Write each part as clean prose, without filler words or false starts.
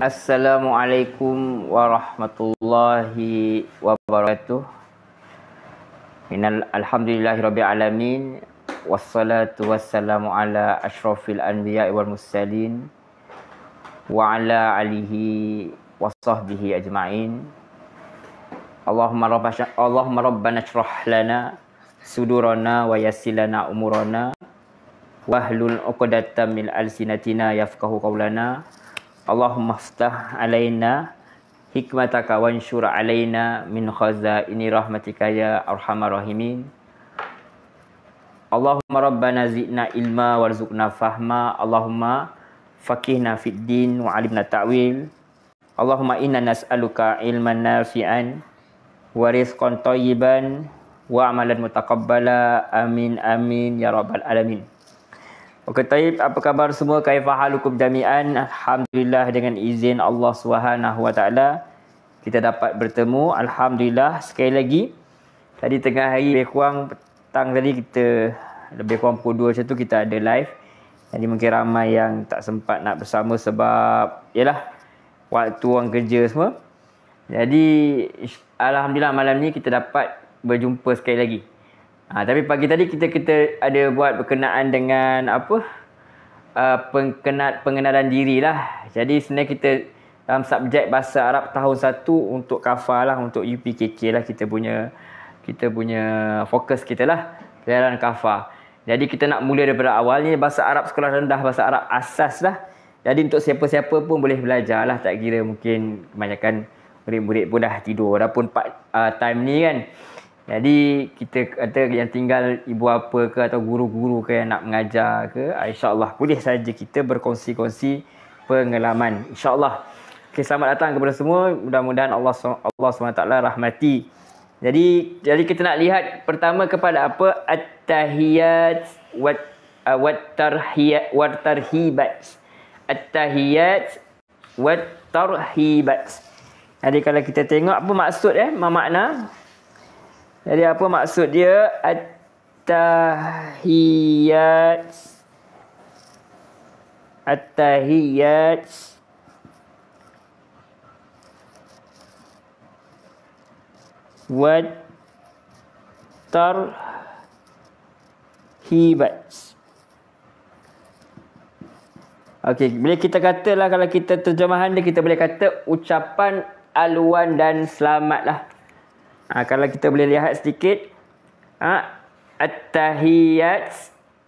Assalamualaikum warahmatullahi wabarakatuh. Alhamdulillahirabbil alamin wassalatu wassalamu ala asyrafil anbiya'i wal mursalin wa ala alihi washabbihi ajma'in. Allahumma rabbana shrah lana sudurana wa yassir lana umurana wahlul 'uqdatam min alsinatina yafqahu qawlana. Allahumma ftah alaina hikmataka wansyur alaina min khazaini rahmatika ya arhamar rahimin. Allahumma rabbana zidna ilma warzuqna fahma. Allahumma faqihna fid din wa alimna ta'wil. Allahumma inna nas'aluka ilman nafi'an wa rizqan thayyiban wa amalan mutaqabbala. Amin amin ya rabbal alamin. Okey, taib, apa khabar semua? Kaifa halukum jami'an? Alhamdulillah, dengan izin Allah Subhanahu wa taala kita dapat bertemu. Alhamdulillah sekali lagi. Tadi tengah hari lebih kurang petang tadi kita lebih kurang pukul 2 macam tu kita ada live. Jadi mungkin ramai yang tak sempat nak bersama sebab yalah waktu orang kerja semua. Jadi alhamdulillah malam ni kita dapat berjumpa sekali lagi. Tapi pagi tadi kita ada buat berkenaan dengan apa? Pengenalan diri lah. Jadi sebenarnya kita dalam subjek bahasa Arab tahun 1 untuk kafar lah, untuk UPKK lah kita punya fokus kita lah, pelajaran kafar. Jadi kita nak mula daripada awal ni, bahasa Arab sekolah rendah, bahasa Arab asas lah. Jadi untuk siapa-siapa pun boleh belajar lah, tak kira mungkin kebanyakan murid-murid pun dah tidur, dah pun time ni kan. Jadi kita kata yang tinggal ibu apa ke atau guru-guru ke yang nak mengajar ke, insya-Allah boleh saja kita berkongsi-kongsi pengalaman, insya-Allah. Okey, selamat datang kepada semua. Mudah-mudahan Allah SWT rahmati. Jadi kita nak lihat pertama kepada apa? At-tahiyat wat tarhibat. At-tahiyat wat tarhibat. Jadi kalau kita tengok apa maksud makna. Jadi apa maksud dia? At-tahiyat wat tarhibat. Okey, bila kita katalah, kalau kita terjemahan dia, kita boleh kata ucapan aluan dan selamat lah. Kalau kita boleh lihat sedikit, at-tahiyat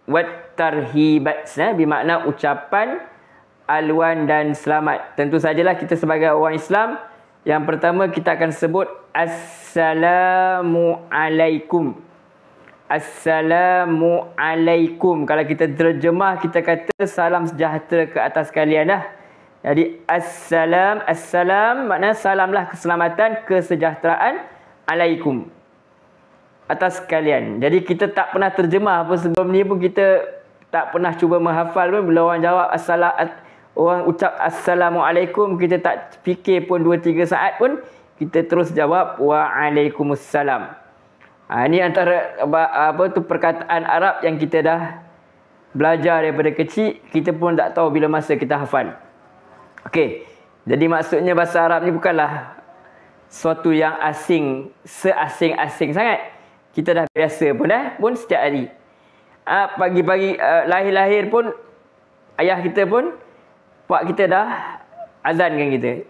wat tarhibat, bermakna ucapan aluan dan selamat. Tentu sajalah kita sebagai orang Islam, yang pertama kita akan sebut Assalamualaikum. Assalamualaikum. Kalau kita terjemah, kita kata salam sejahtera ke atas kalian lah. Jadi assalam maknanya salamlah, keselamatan, kesejahteraan, alaikum, atas kalian. Jadi kita tak pernah terjemah apa sebelum ni pun, kita tak pernah cuba menghafal pun. Bila orang jawab orang ucap assalamualaikum, kita tak fikir pun 2-3 saat pun, kita terus jawab waalaikumsalam. Ini antara perkataan Arab yang kita dah belajar daripada kecil, kita pun tak tahu bila masa kita hafal. Okey, jadi maksudnya bahasa Arab ni bukanlah suatu yang asing, seasing-asing sangat. Kita dah biasa pun setiap hari. Pagi-pagi lahir-lahir pun ayah kita pun, pak kita dah azankan kita.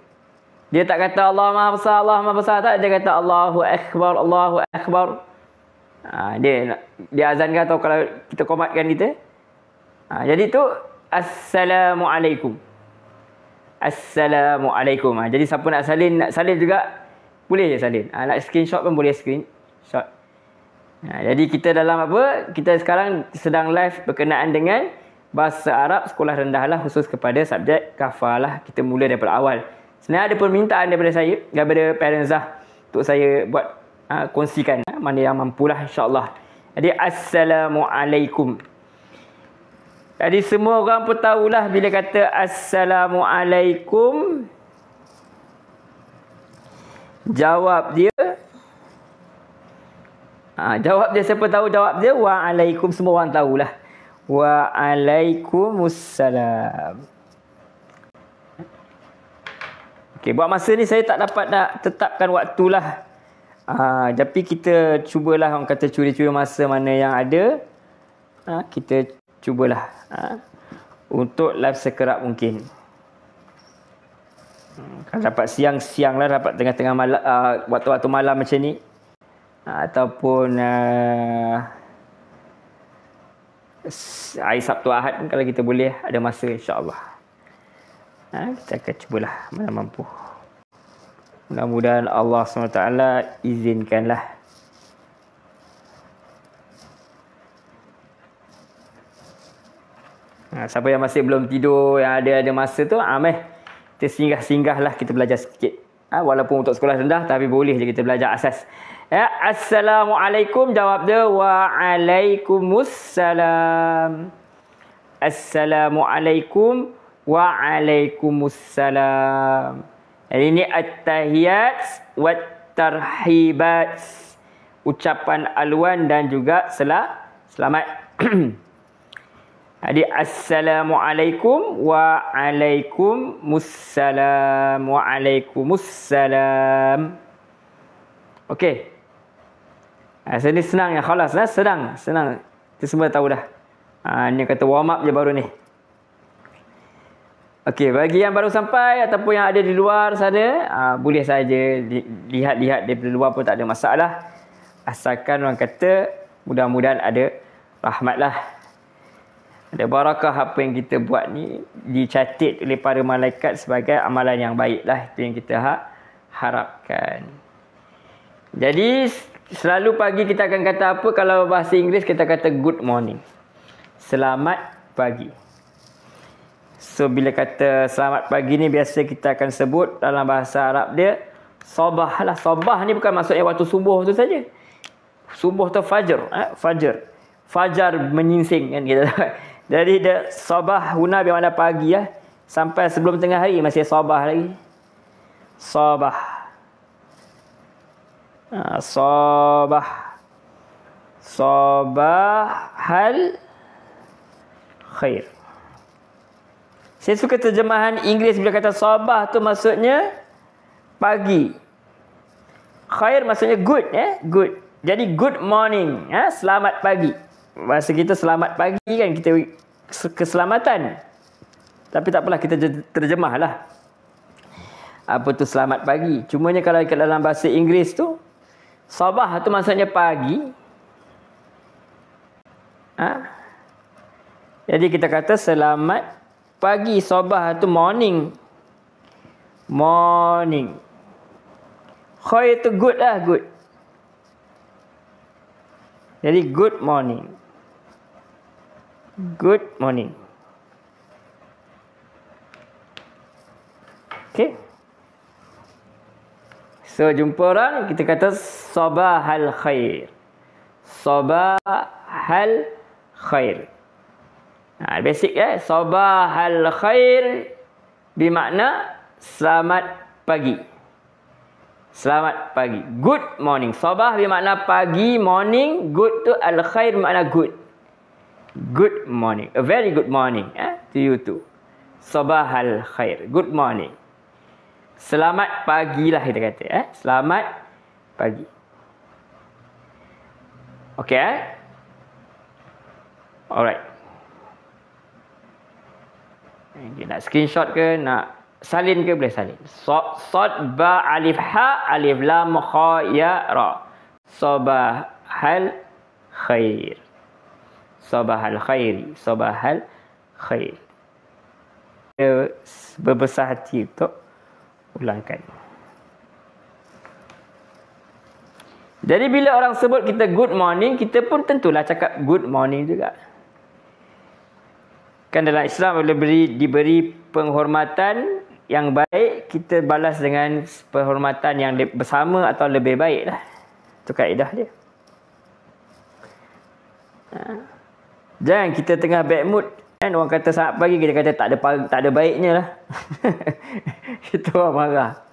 Dia tak kata Allah Maha Besar, Allah Maha Besar, tak. Dia kata Allahu Akbar, Allahu Akbar. Dia azankan, atau kalau kita komatkan kita. Jadi tu Assalamualaikum. Assalamualaikum. Jadi siapa nak salin juga boleh je salin. Nak screenshot pun boleh screenshot. Jadi kita dalam apa? Kita sekarang sedang live berkenaan dengan bahasa Arab sekolah rendah lah, khusus kepada subjek kafar lah. Kita mula daripada awal. Sebenarnya ada permintaan daripada saya, daripada Parents Zah, untuk saya buat kongsikan mana yang mampulah, insya-Allah. Jadi Assalamualaikum. Jadi semua orang pun tahulah bila kata Assalamualaikum, jawab dia siapa tahu jawab dia waalaikum, semua orang tahulah. Waalaikumsalam. Okey, buat masa ni saya tak dapat nak tetapkan waktulah. Tapi kita cubalah, orang kata curi-curi masa mana yang ada. Kita cubalah untuk live sekerap mungkin. Kalau dapat siang-siang lah, dapat tengah-tengah malam, waktu-waktu malam macam ni. Ataupun hari Sabtu Ahad pun kalau kita boleh ada masa, insya-Allah. Kita akan cubalah mana mampu. Mudah-mudahan Allah SWT izinkanlah. Siapa yang masih belum tidur, yang ada masa tu, kita singgah-singgahlah, kita belajar sikit. Walaupun untuk sekolah rendah, tapi boleh je kita belajar asas. Assalamualaikum, jawab dia. Waalaikumsalam. Assalamualaikum. Waalaikumsalam. Ini at-tahiyat wa tarhibat. Ucapan aluan dan juga selamat. Jadi assalamualaikum wa alaikumussalam wa alaikumussalam. Okey. Ni senang ya, khalas lah, senang. Kita semua tahu dah. Ni kata warm up je baru ni. Okey, bagi yang baru sampai ataupun yang ada di luar sana, boleh saja lihat-lihat dari luar pun tak ada masalah. Asalkan orang kata mudah-mudahan ada rahmatlah. Ada barakah apa yang kita buat ni dicatat oleh para malaikat sebagai amalan yang baik lah. Itu yang kita harapkan. Jadi selalu pagi kita akan kata apa? Kalau bahasa Inggeris kita kata good morning. Selamat pagi. So bila kata selamat pagi ni biasa kita akan sebut dalam bahasa Arab dia sabah lah. Sabah ni bukan maksudnya waktu subuh tu saja. Subuh tu fajar, fajar menyingsing kan kita. Jadi dia sabah huna bermakna pagi ya. Sampai sebelum tengah hari masih sabah lagi. Sabah. Sabahal khair. Saya suka terjemahan Inggeris bila kata sabah tu maksudnya pagi. Khair maksudnya good, good. Jadi good morning, selamat pagi. Bahasa kita selamat pagi kan, kita keselamatan. Tapi tak apalah, kita terjemahlah. Apa tu selamat pagi? Cumanya kalau dalam bahasa Inggeris tu sabah tu maksudnya pagi. Jadi kita kata selamat pagi. Sabah tu morning. Morning. Khair tu good lah, good. Jadi good morning. Good morning. Okay. So jumpa orang, kita kata sabahal khair. Sabahal khair. Basic sabahal khair bermakna selamat pagi. Selamat pagi. Good morning. Sabah bermakna pagi, morning. Good tu al khair bermakna good. Good morning. A very good morning to you too. Sabahal khair. Good morning. Selamat pagi lah kita kata. Selamat pagi. Okay. Alright. Nak screenshot ke, nak salin ke, boleh salin. Sad ba alif ha alif lam kha ya ra. Sabahal khair. Sabahal khairi. Sabahal khair. Berbesar hati untuk ulangkan. Jadi bila orang sebut kita good morning, kita pun tentulah cakap good morning juga. Kan dalam Islam bila diberi penghormatan yang baik, kita balas dengan penghormatan yang bersama atau lebih baik lah. Itu kaedah dia. Jangan kita tengah bad mood kan, orang kata selamat pagi, kita kata tak ada baiknya lah. Itu orang marah.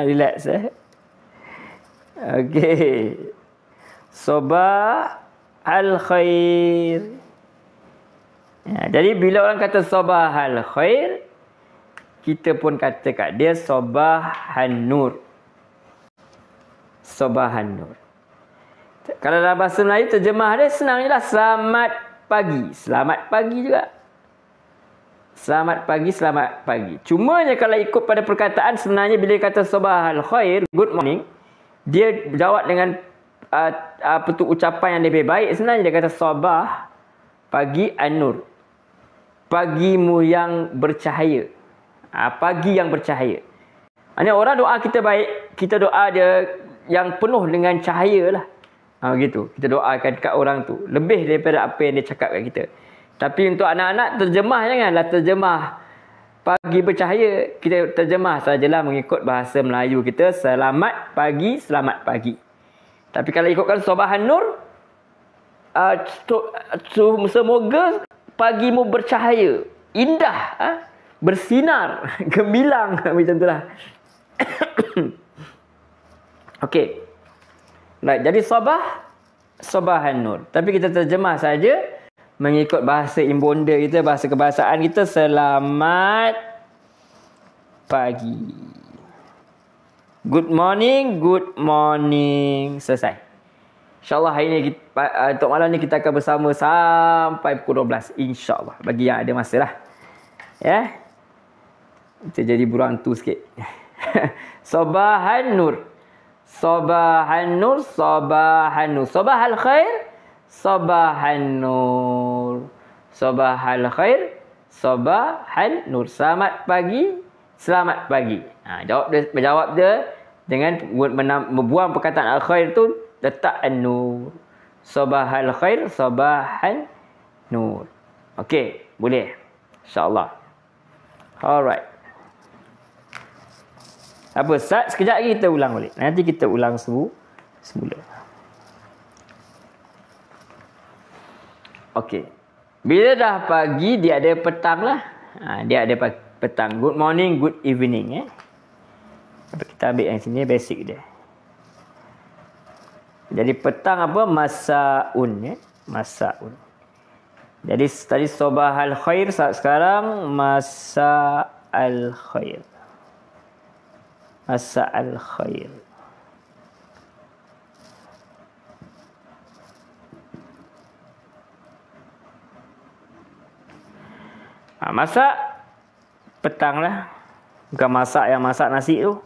Relax Okey. Sabah al khair. Jadi bila orang kata sabahal khair, kita pun kata kat dia Sabahan Nur. Sabahan Nur. Kalau dalam bahasa Melayu terjemah dia senang je lah. Selamat pagi. Selamat pagi juga. Selamat pagi, selamat pagi. Cumanya kalau ikut pada perkataan, sebenarnya bila dia kata Sabahal Khair, good morning, dia jawab dengan ucapan yang lebih baik. Sebenarnya dia kata Sabah, pagi An-Nur. Pagimu yang bercahaya. Pagi yang bercahaya. Maksudnya orang doa kita baik, kita doa dia yang penuh dengan cahaya lah. Begitu. Kita doakan kat orang tu. Lebih daripada apa yang dia cakap kat kita. Tapi untuk anak-anak, terjemah janganlah terjemah pagi bercahaya. Kita terjemah sajalah mengikut bahasa Melayu kita. Selamat pagi, selamat pagi. Tapi kalau ikutkan Sabahan Nur, semoga pagimu bercahaya. Indah. Bersinar. Gemilang. Macam tu lah. Okey. Baik, jadi Sabahan Nur. Tapi kita terjemah saja mengikut bahasa imbonda kita, bahasa kebahasaan kita. Selamat pagi. Good morning, good morning. Selesai. InsyaAllah hari ni, untuk malam ni kita akan bersama sampai pukul 12. InsyaAllah. Bagi yang ada masa lah. Ya. Kita jadi burantu sikit. Sabahan Nur. Sabahan Nur, Sabahan Nur. Sabahal Khair, Sabahan Nur. Sabahal Khair, Sabahan Nur. Selamat pagi, selamat pagi. Jawab dia dengan membuang perkataan Al-Khair tu, letak An-Nur. Sabahal Khair, Sabahan Nur. Okey, boleh. InsyaAllah. Alright. Apa? Sekejap lagi kita ulang balik. Nanti kita ulang semula. Okey. Bila dah pagi, dia ada petang lah. Dia ada petang. Good morning, good evening. Kita ambil yang sini, basic dia. Jadi petang apa? Masaun. Masaun. Jadi tadi Sabahal Khair, sekarang Masa'al Khair. Masa'al Khair. Masak petang lah. Bukan masak yang masak nasi tu.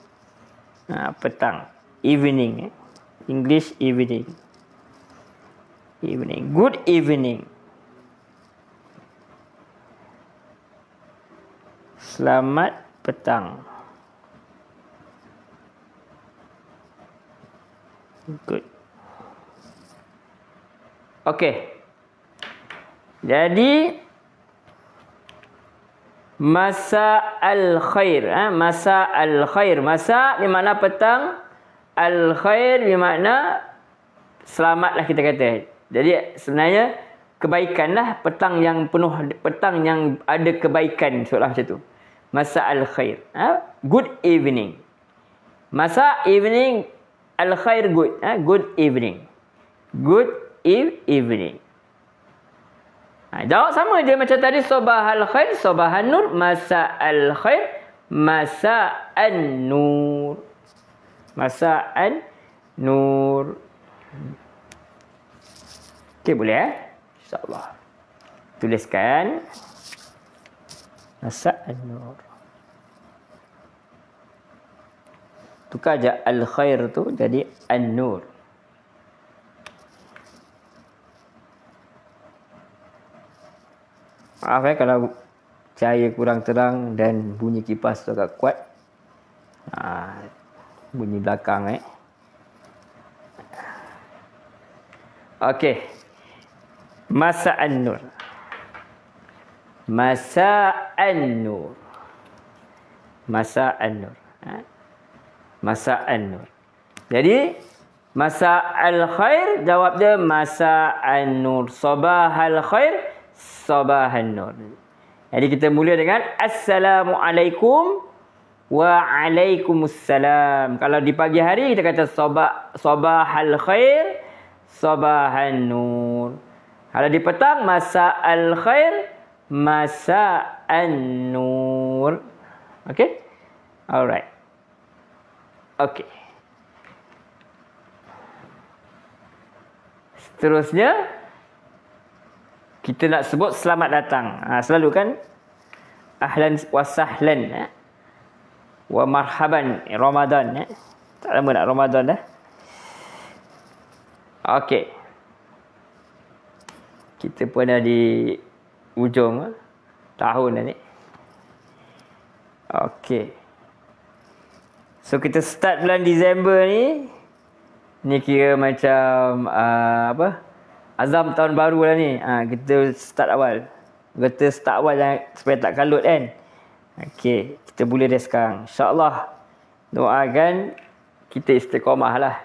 Petang. Evening. English evening. Evening. Good evening. Selamat petang. Good. Okey. Jadi Masa'al Khair. Masa'al Khair. Masa' bermakna petang. Al-Khair bermakna selamatlah kita kata. Jadi sebenarnya kebaikan lah. Petang yang penuh. Petang yang ada kebaikan. Seolah macam tu. Masa'al Khair. Good evening. Masa' evening. Al-Khair good. Good evening. Good evening. Jawab sama je macam tadi. Sabahal Khair, Sabahan Nur, Masa'al Khair, Masa'an Nur. Masa'an Nur. Okey, boleh InsyaAllah. Tuliskan. Masa'an Nur. Tukar je Al-Khair tu jadi An-Nur. Maaf kalau cahaya kurang terang dan bunyi kipas tu agak kuat. Bunyi belakang Okey. Masa'an Nur. Masa'an Nur. Masa'an Nur. Masa'an Nur. Jadi Masa'al Khair, jawab dia Masa'an Nur. Sabahal Khair, Sabahan Nur. Jadi kita mula dengan Assalamualaikum Waalaikumsalam. Kalau di pagi hari kita kata Sabahal Khair, Sabahan Nur. Kalau di petang Masa'al Khair, Masa'an Nur. Okey? Alright. Okey. Seterusnya, kita nak sebut selamat datang. Selalu kan, ahlan wa sahlan. Wa marhaban Ramadan. Tak lama nak Ramadan dah. Okey. Kita pun dah di ujung tahun dah ni. Okey. So kita start bulan Disember ni. Ni kira macam azam tahun baru lah ni. Kita start awal. Kita start awal supaya tak kalut kan. Okey, kita mula dari sekarang. InsyaAllah doakan kita istiqamah lah.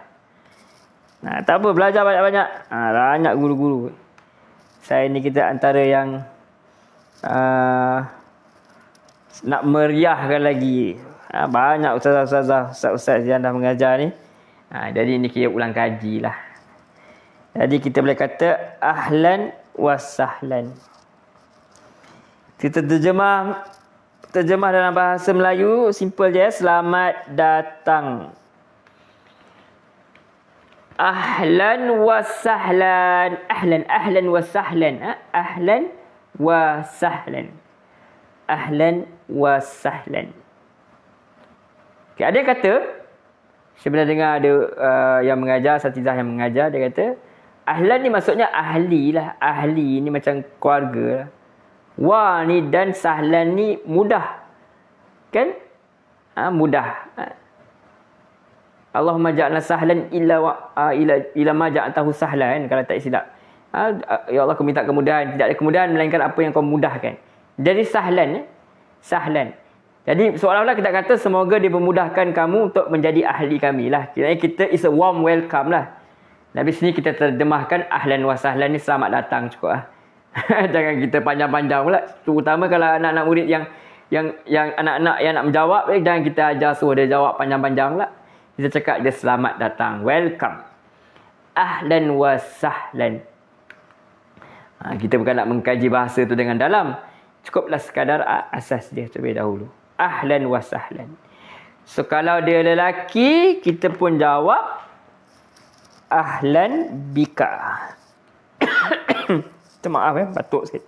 Tak apa, belajar banyak-banyak. Banyak guru-guru. Saya ni kita antara yang nak meriahkan lagi. Banyak ustaz-ustaz yang dah mengajar ni. Jadi ni kira ulang kaji lah. Jadi kita boleh kata ahlan wa sahlan. Kita terjemah dalam bahasa Melayu simple je, selamat datang. Ahlan wa sahlan. Ahlan wa sahlan. Ahlan wa sahlan. Ahlan wa sahlan. Okay, ada yang kata, saya pernah dengar ada yang mengajar, satizah yang mengajar, dia kata ahlan ni maksudnya ahli lah. Ahli ni macam keluarga lah. Wa ni dan sahlan ni mudah. Kan? Mudah. Allahumma ja'alna sahlan ila ma ja'altahu sahlan, kalau tak silap. Ya Allah, kau minta kemudahan. Tidak ada kemudahan melainkan apa yang kau mudahkan. Jadi sahlan. Sahlan. Jadi seolah-olah kita kata semoga dia memudahkan kamu untuk menjadi ahli kami lah. Kiranya kita is a warm welcome lah. Habis sini kita terjemahkan ahlan wa sahlan ni selamat datang cukup lah. Jangan kita panjang-panjang pula. Terutama kalau anak-anak murid yang anak-anak yang nak menjawab, jangan kita ajar suruh dia jawab panjang-panjang pula. Kita cakap dia selamat datang. Welcome. Ahlan wa sahlan. Kita bukan nak mengkaji bahasa tu dengan dalam. Cukuplah sekadar asas dia terlebih dahulu. Ahlan wa sahlan. So kalau dia lelaki, kita pun jawab ahlan bika. Maaf batuk sikit.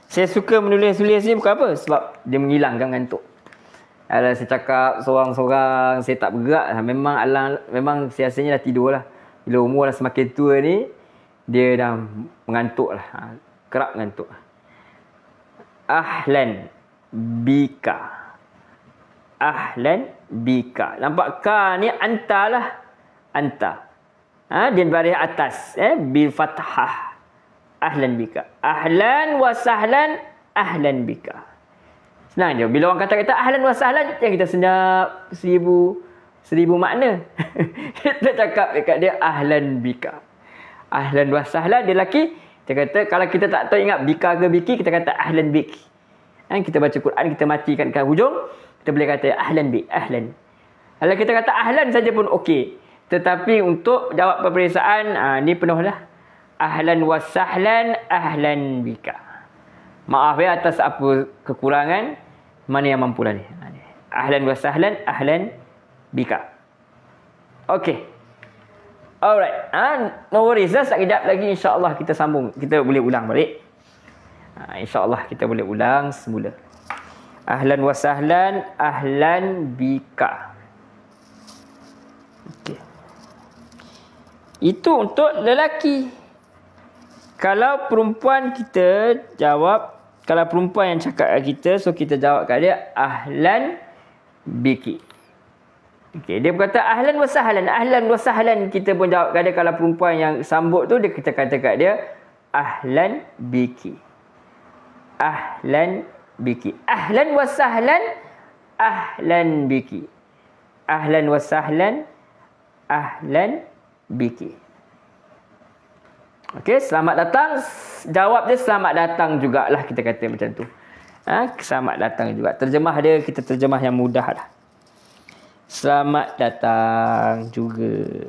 Saya suka menulis-tulis ni bukan apa? Sebab dia menghilangkan ngantuk. Kalau saya cakap seorang-seorang, saya tak bergerak, memang siasanya dah tidur lah. Bila umur dah semakin tua ni, dia dah mengantuk lah. Kerap mengantuk. Ahlan bika. Ahlan bika. Nampak ka ni anta lah. Anta. Dia baris atas. Bil fathah. Ahlan bika. Ahlan wa sahlan. Ahlan bika. Senang je. Bila orang kata ahlan wa sahlan, yang kita senyap seribu makna. Kita cakap dekat dia ahlan bika. Ahlan wa sahlan, dia lelaki. Kita kata, kalau kita tak tahu ingat bika ke biki, kita kata ahlan bik. Kita baca Quran, kita matikan kat hujung, kita boleh kata ahlan bik, ahlan. Kalau kita kata ahlan saja pun okey. Tetapi untuk jawab peperiksaan, ni penuh lah. Ahlan wa sahlan, ahlan bika. Maaf ya atas apa kekurangan. Mana yang mampu lah ni. Ahlan wa sahlan, ahlan bika. Okey. Alright. No worries lah. Sekejap lagi insyaAllah kita sambung. Kita boleh ulang balik. InsyaAllah kita boleh ulang semula. Ahlan wa sahlan, ahlan bika. Okay. Itu untuk lelaki. Kalau perempuan kita jawab, kalau perempuan yang cakap kat kita, so kita jawab kat dia ahlan biki. Okay, dia berkata ahlan wa sahlan. Ahlan wa sahlan, kita pun jawab kat dia. Kalau perempuan yang sambut tu, kita kata kat dia ahlan biki. Ahlan biki. Ahlan wa sahlan, ahlan biki. Ahlan wa sahlan, ahlan biki. Okey, selamat datang. Jawab dia selamat datang jugalah, kita kata macam tu. Selamat datang juga. Terjemah dia, kita terjemah yang mudah lah. selamat datang juga.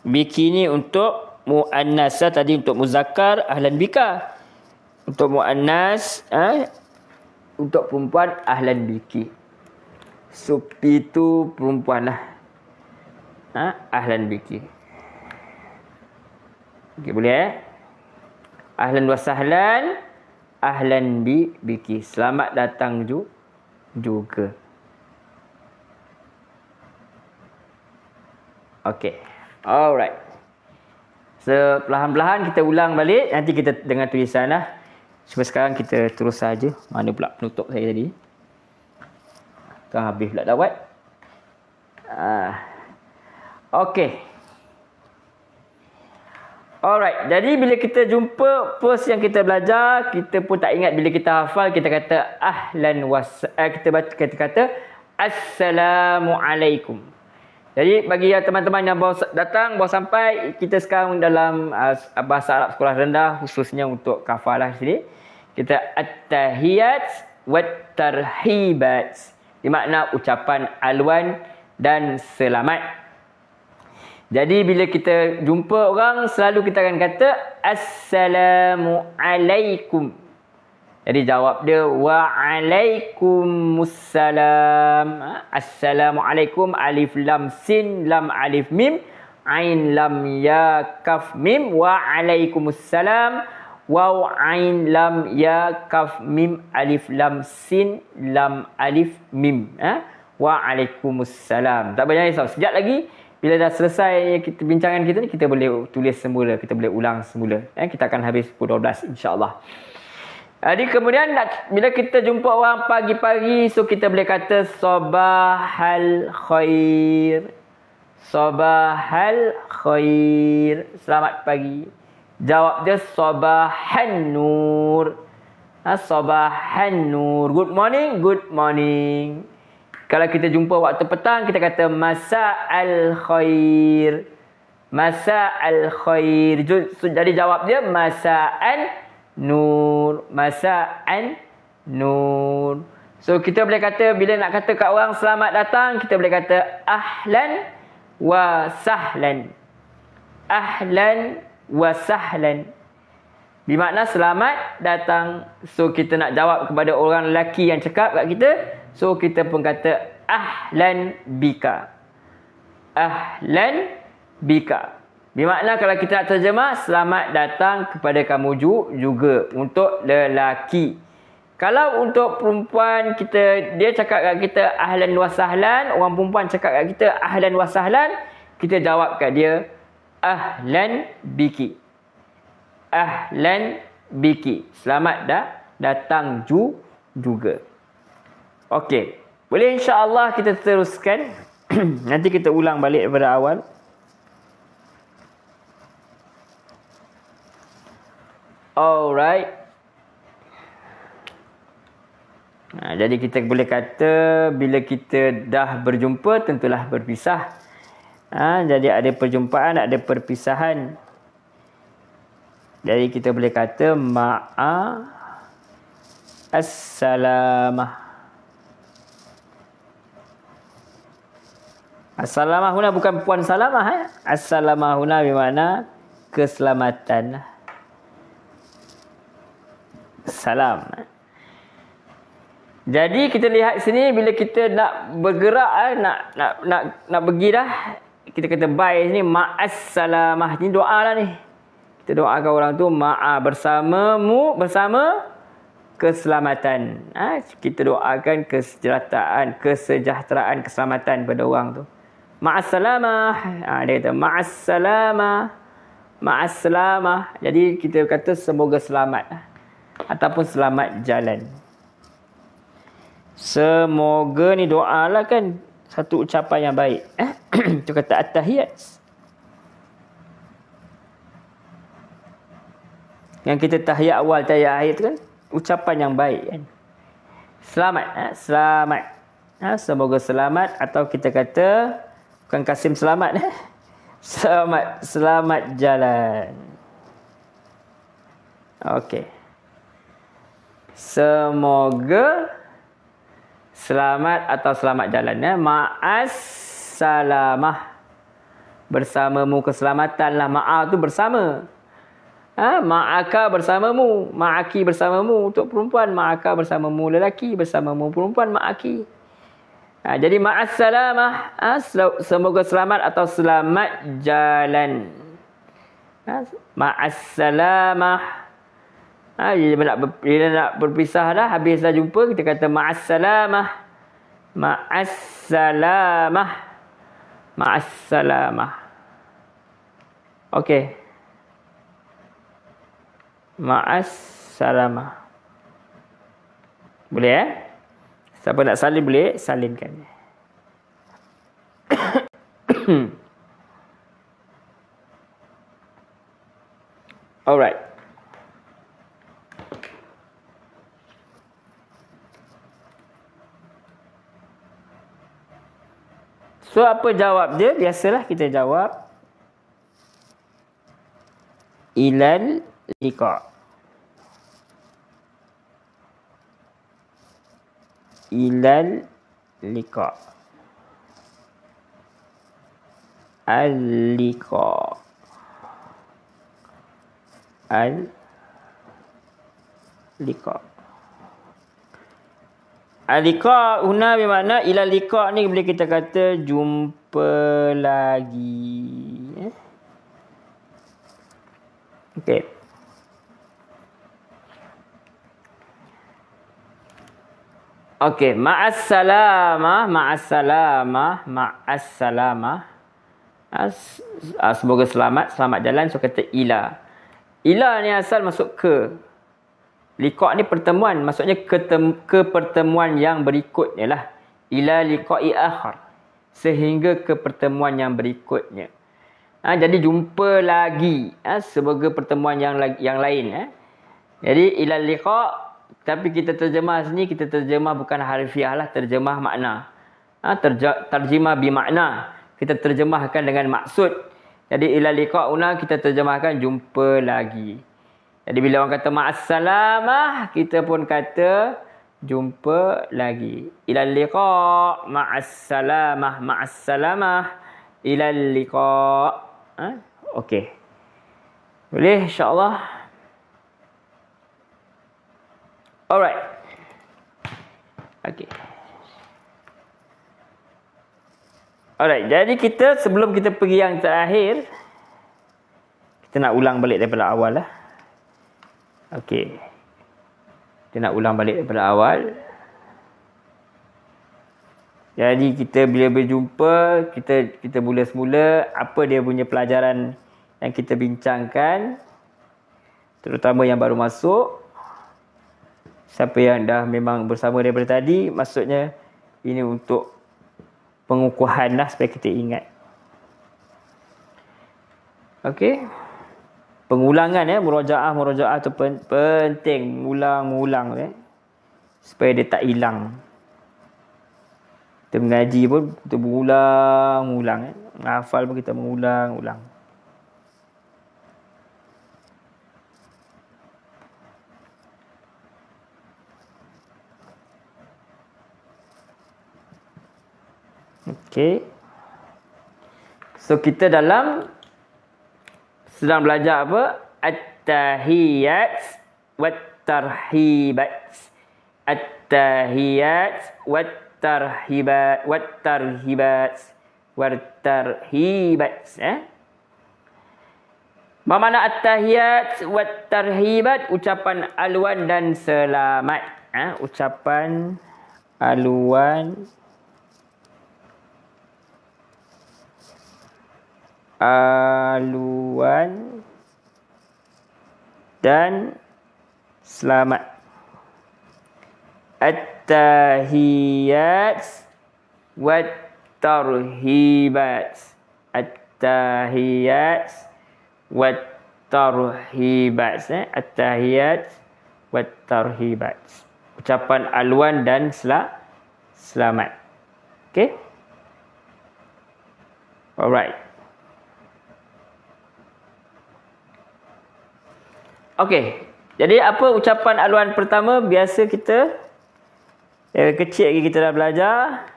Biki ni untuk muannas, tadi untuk muzakkar ahlan bika. Untuk muannas, untuk perempuan ahlan biki. Supi tu perempuan lah. Ahlan biki. Okey, boleh ahlan wa sahlan, ahlan biki. Selamat datang juga. Okey. Alright. So, perlahan-lahan kita ulang balik. Nanti kita dengar tulisan lah. Cuma sekarang kita terus saja. Mana pula penutup saya tadi? Kan habis pula dawat. Okey. Alright. Jadi bila kita jumpa first yang kita belajar, kita pun tak ingat bila kita hafal, kita kata ahlan kita kata assalamualaikum. Jadi bagi teman-teman yang baru datang, baru sampai, kita sekarang dalam bahasa Arab sekolah rendah, khususnya untuk kafalah sini. Kita at-tahiyat wat tarhibat. Bermakna ucapan aluan dan selamat. Jadi bila kita jumpa orang, selalu kita akan kata assalamualaikum. Jadi jawab dia waalaikumsalam. Assalamualaikum, alif lam sin, lam alif mim, ain lam ya kaf mim, waalaikumsalam, waw ain lam ya kaf mim, alif lam sin, lam alif mim. Waalaikumsalam. Tak banyak risau. Sekejap lagi bila dah selesai kita bincangan kita ni, kita boleh tulis semula, kita boleh ulang semula. Kita akan habis pukul 12 insya-Allah. Jadi kemudian bila kita jumpa orang pagi-pagi, so kita boleh kata sabahal khair. Sabahal khair. Selamat pagi. Jawab dia sabahan nur. Sabahan nur. Good morning, good morning. Kalau kita jumpa waktu petang, kita kata masa'al khair. Masa'al khair. Jadi jawab dia masa'an nur. Masa'an nur. So kita boleh kata, bila nak kata kat orang selamat datang, kita boleh kata ahlan wa sahlan. Ahlan wa sahlan. Bermakna selamat datang. So kita nak jawab kepada orang lelaki yang cakap kat kita, so kita pun kata ahlan bika. Ahlan bika. Bermakna kalau kita nak terjemah, selamat datang kepada kamu juga untuk lelaki. Kalau untuk perempuan, dia cakap kat kita ahlan wa sahlan, orang perempuan cakap kat kita ahlan wa sahlan, kita jawab kat dia ahlan biki. Ahlan biki. Selamat datang juga. Okey. Boleh insya-Allah kita teruskan. Nanti kita ulang balik daripada awal. Alright. Jadi kita boleh kata bila kita dah berjumpa, tentulah berpisah. Jadi ada perjumpaan, ada perpisahan. Jadi kita boleh kata ma'a as-salamah. As-salamah huna bukan puan salamah. As-salamah huna bermakna keselamatan. Salam. Jadi kita lihat sini, bila kita nak bergerak, nak pergi dah, kita kata bye sini, ma'as salamah. Ini doa lah ni. Kita doakan orang tu bersamamu, bersama keselamatan. Kita doakan kesejahteraan, keselamatan pada orang tu. Ma'as salamah. Dia kata ma'as salamah. Ma'as salamah. Jadi kita kata semoga selamat. Ataupun selamat jalan. Semoga ni doa lah kan. Satu ucapan yang baik. Itu kata at-tahiyat. Yang kita tahiyat awal, tahiyat akhir tu kan ucapan yang baik kan. Selamat. Selamat. Semoga selamat. Atau kita kata bukan Kasim selamat. Selamat jalan. Okey. Semoga selamat atau selamat jalan. Ma'as salamah. Bersamamu keselamatanlah. Ma'a tu bersama. Ma'aka bersamamu. Ma'aki bersamamu untuk perempuan. Ma'aka bersamamu lelaki. Bersamamu perempuan. Ma'aki. Jadi ma'as salamah. Semoga selamat atau selamat jalan. Ma'as salamah. Bila nak berpisah dah, habis dah jumpa, kita kata ma'as salamah. Ma'as salamah. Ma'as salamah. Okey. Ma'as salamah. Boleh Siapa nak salin boleh salinkan. Alright. So apa jawab dia? Biasalah kita jawab ilal liqa. Ilal liqa. Al-liqa. Al-liqa. Al-liqa huna bermakna ila liqa ni boleh kita kata jumpa lagi. Okey. Okey, ma'as salamah, ma'as salamah, ma'as salamah. Semoga selamat, selamat jalan. So kata ila. Ila ni asal masuk ke. Liqa' ni pertemuan, maksudnya ke pertemuan yang berikutnya lah. Ila liqa'i akhar. Sehingga ke pertemuan yang berikutnya. Jadi jumpa lagi. Sebagai pertemuan yang lain. Jadi ila liqa', tapi kita terjemah sini, kita terjemah bukan harfiah lah, terjemah makna. Terjemah bimakna. Kita terjemahkan dengan maksud. Jadi ila liqa'una kita terjemahkan jumpa lagi. Jadi bila orang kata ma'assalamah, kita pun kata jumpa lagi. Ilal liqa' ma'assalamah, ma'assalamah, ilal liqa'. Okey. Boleh insya-Allah. Alright. Okey. Alright, jadi kita sebelum kita pergi yang terakhir, kita nak ulang balik daripada awal lah. Okey. Kita nak ulang balik daripada awal. Jadi kita bila berjumpa, kita mula semula apa dia punya pelajaran yang kita bincangkan, terutama yang baru masuk. Siapa yang dah memang bersama daripada tadi, maksudnya ini untuk pengukuhan lah supaya kita ingat. Okey. Pengulangan murojaah tu penting, mengulang supaya dia tak hilang. Kita mengaji pun kita mengulang, menghafal pun kita mengulang. Okey. So kita sedang belajar apa? At-tahiyat wat-tarhibat. At-tahiyat wat-tarhibat. Wat-tarhibat. Wat-tarhibat. Apa makna at-tahiyat wat-tarhibat? Ucapan aluan dan selamat. Ucapan aluan dan selamat. At-tahiyat wat-tarhibat. At-tahiyat wat-tarhibat. At-tahiyat wat-tarhibat. Ucapan aluan dan selamat. Okey? Alright. Okey. Jadi apa ucapan aluan pertama? Biasa kita kecil lagi kita dah belajar.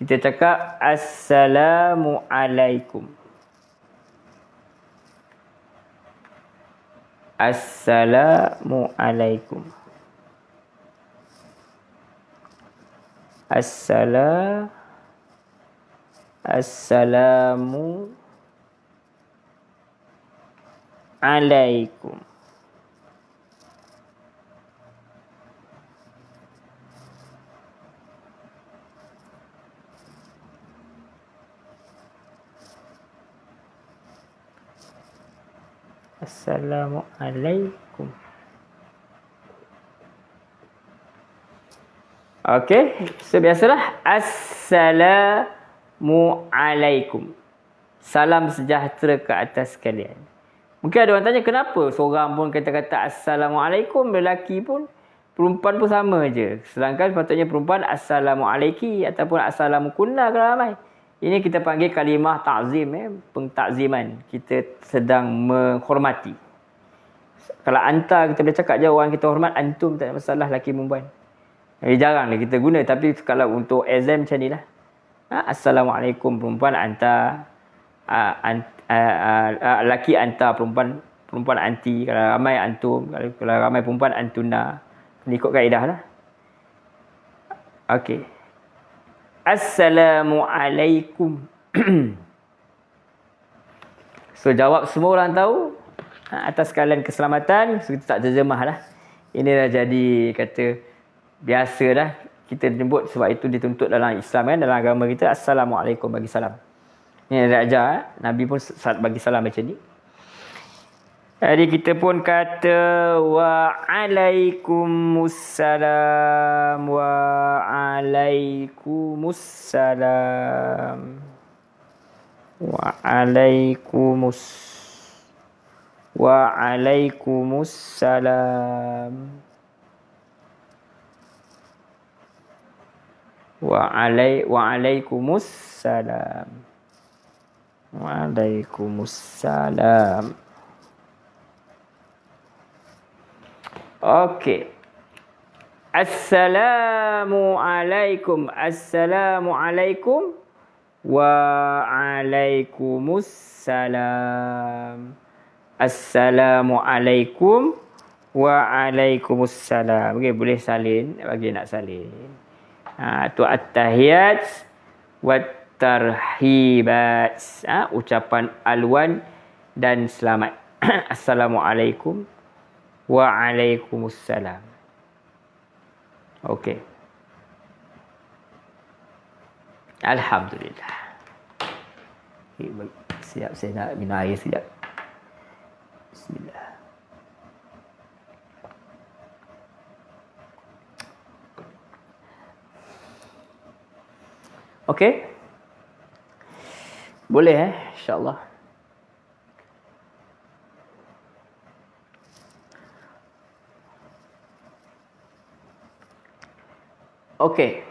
Kita cakap Assalamualaikum. Assalamualaikum. Assalamualaikum. Assalamualaikum. Okey, so biasalah Assalamualaikum. Salam sejahtera ke atas kalian. Mungkin ada orang tanya kenapa seorang pun kata-kata Assalamualaikum, lelaki pun, perempuan pun sama je. Sedangkan sepatutnya perempuan Assalamualaiki ataupun Assalamukunna kalau ramai. Ini kita panggil kalimah ta'zim, pengtakziman. Kita sedang menghormati. Kalau anta kita boleh cakap je orang kita hormat, antum tak ada masalah lelaki perempuan. Jarang lah kita guna. Tapi kalau untuk exam macam ni lah. Assalamualaikum perempuan anta. Lelaki anta, perempuan anti. Kalau ramai antum. Kalau ramai perempuan antuna. Ikut kaedah lah. Okey. Assalamualaikum. So jawab semua orang tahu. Atas sekalian keselamatan. So kita tak terjemah lah. Ini dah jadi kata biasa dah kita jemput, sebab itu dituntut dalam Islam kan, dalam agama kita Assalamualaikum bagi salam. Ini ada ajar Nabi pun bagi salam macam ni. Jadi kita pun kata Waalaikumsalam. Waalaikumsalam. Waalaikumsalam. Waalaikumsalam. Waalaikumsalam. Okey. Assalamualaikum. Assalamualaikum. Waalaikumsalam. Assalamualaikum. Waalaikumsalam. Okey, boleh salin bagi nak salin. Tu at-tahiyat wa tarhibat. Ucapan aluan dan selamat. Assalamualaikum. Waalaikumsalam. Okey. Alhamdulillah. Siap, saya nak minum air sekejap. Bismillah. Okey. Boleh insya-Allah. Okey.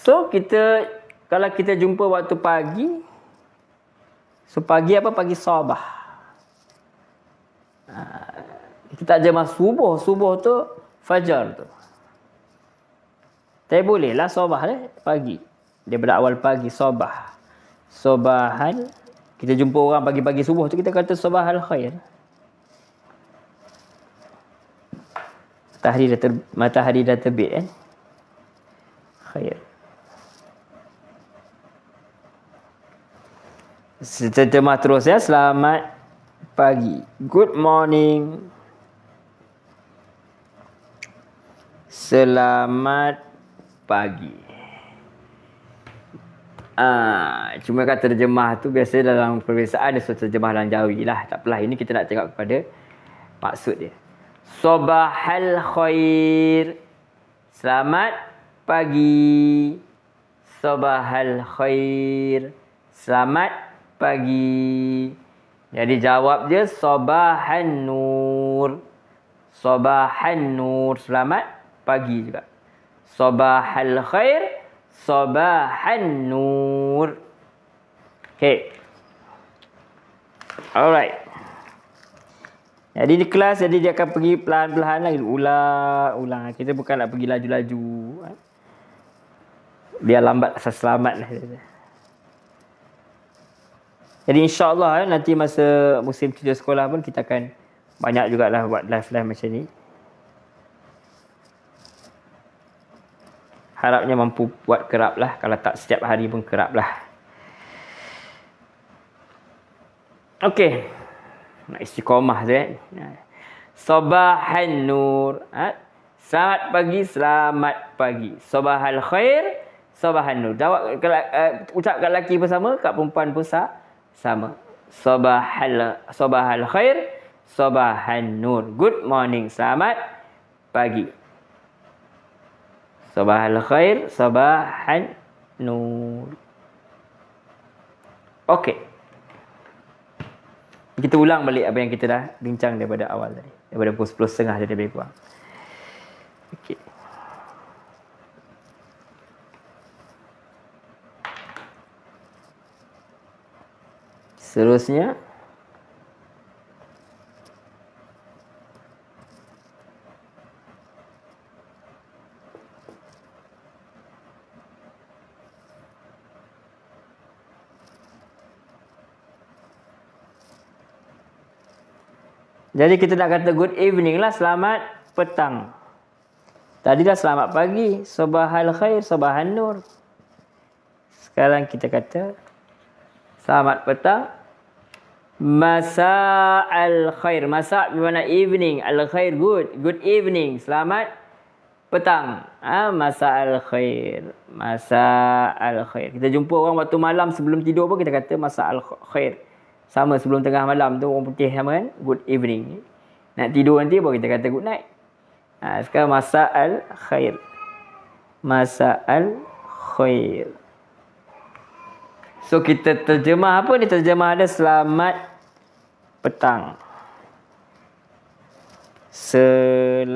So kita kalau kita jumpa waktu pagi, so pagi apa? Pagi sabah. Kita tak jemaah subuh. Subuh tu fajar tu. Tapi bolehlah sabah pagi. Daripada awal pagi sabah. Sabahan. Kita jumpa orang pagi-pagi subuh tu kita kata sabahal khair. Matahari dah terbit kan. Khair. Terjemah terus ya. Selamat pagi. Good morning. Selamat pagi. Cuma kata terjemah tu biasa dalam perbiasaan dia suruh terjemah dalam Jawi lah. Tak apalah, ini kita nak tengok kepada maksud dia. Sabahal khair. Selamat pagi. Sabahal khair. Selamat pagi. Jadi jawab je sabahan nur. Sabahan nur. Selamat pagi juga. Sabahal khair. Sabahan nur. Okay. Alright. Jadi di kelas, jadi dia akan pergi perlahan-perlahan lagi. Ulang. Kita bukan nak pergi laju-laju. Biar lambat asal selamat lah. Jadi insyaAllah nanti masa musim cuti sekolah pun kita akan banyak jugalah buat live-live macam ni. Harapnya mampu buat kerap lah. Kalau tak setiap hari pun kerap lah. Okey. Nak istiqamah tu kan. Sabahan nur. Selamat pagi, selamat pagi. Sabahal khair, sabahan nur. Jawab, ucap kat lelaki pun sama, kat perempuan pun sama. Sabahal khair, sabahan nur. Good morning, selamat pagi. Sabahal khair, sabahan nur. Okey. Kita ulang balik apa yang kita dah bincang daripada awal tadi. Daripada pukul 10.30 tadi lebih kurang. Okey. Seterusnya. Jadi kita nak kata good evening lah, selamat petang. Tadi dah selamat pagi, sabahal khair, sabahan nur. Sekarang kita kata selamat petang, masa'al khair. Masa' bermakna evening, al khair good evening, selamat petang. Masa'al khair, masa'al khair. Kita jumpa orang waktu malam sebelum tidur pun kita kata masa'al khair. Sama sebelum tengah malam tu orang putih sama kan, good evening. Nak tidur nanti baru kita kata good night. Sekarang masa'al khair, masa'al khair. So kita terjemah apa ni? Terjemah ada selamat petang. Selamat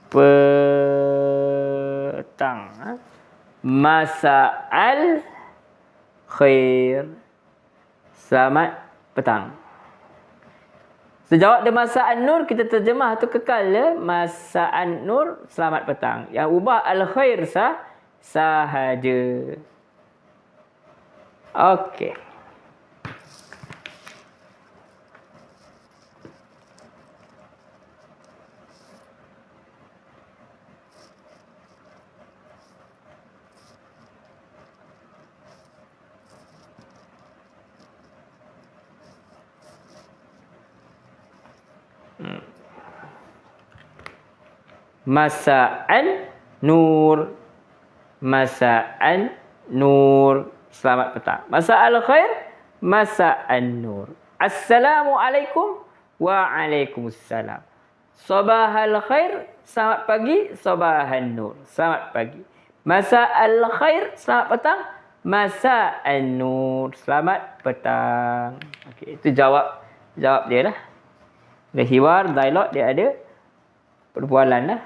petang. Masa'al khair, selamat petang. Sejawab dia masa'an nur, kita terjemah tu kekal ya. Masa'an nur, selamat petang. Yang ubah al-khair sahaja. Okey. Masa'an nur, masa'an nur, selamat petang. Masa'al khair, masa'an nur. Assalamualaikum, waalaikumsalam. Sabahal khair, selamat pagi, sabahan nur, selamat pagi. Masa'al khair, selamat petang, masa'an nur, selamat petang. Okey, itu jawab dia lah. Ada hiwar, dialog, dia ada perbualan lah.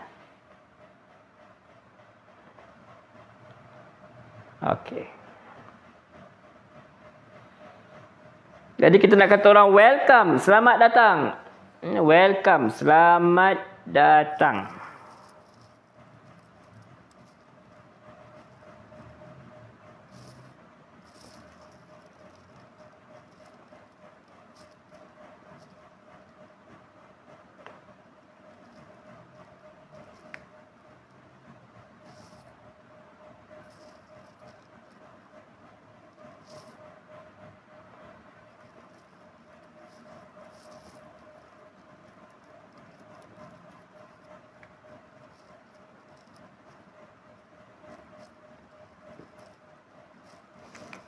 Okey. Jadi kita nak kata orang welcome, selamat datang. Welcome, selamat datang.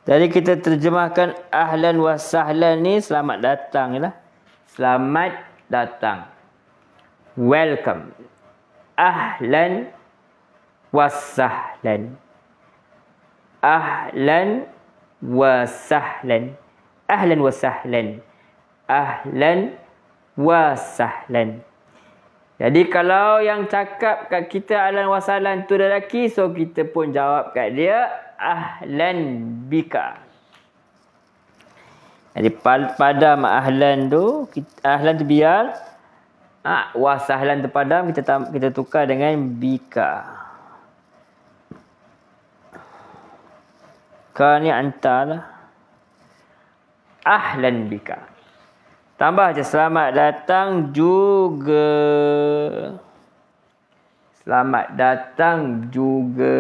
Jadi kita terjemahkan ahlan wa sahlan ni selamat datang lah. Selamat datang. Welcome. Ahlan wa sahlan. Ahlan wa sahlan. Ahlan wa sahlan. Ahlan wa sahlan. Jadi kalau yang cakap kat kita ahlan wa sahlan tu lelaki, so kita pun jawab kat dia ahlan bika. Jadi padam ahlan tu, ahlan tu biar. Wasahlan tu padam, kita tukar dengan bika. Ka ni anta lah. Ahlan bika. Tambah je selamat datang juga. Selamat datang juga.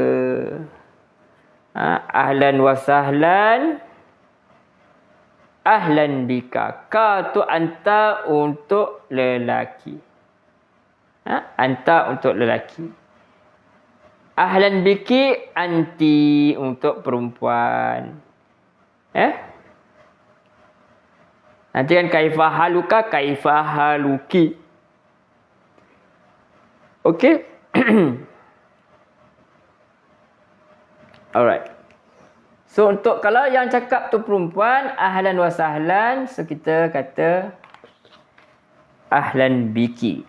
Ahlan wa sahlan. Ahlan bika. Ka tu anta untuk lelaki. Anta untuk lelaki. Ahlan biki anti untuk perempuan. Nanti kan kaifah haluka, kaifah haluki. Okey. Alright. So untuk kalau yang cakap tu perempuan, ahlan wa sahlan, so kita kata ahlan biki.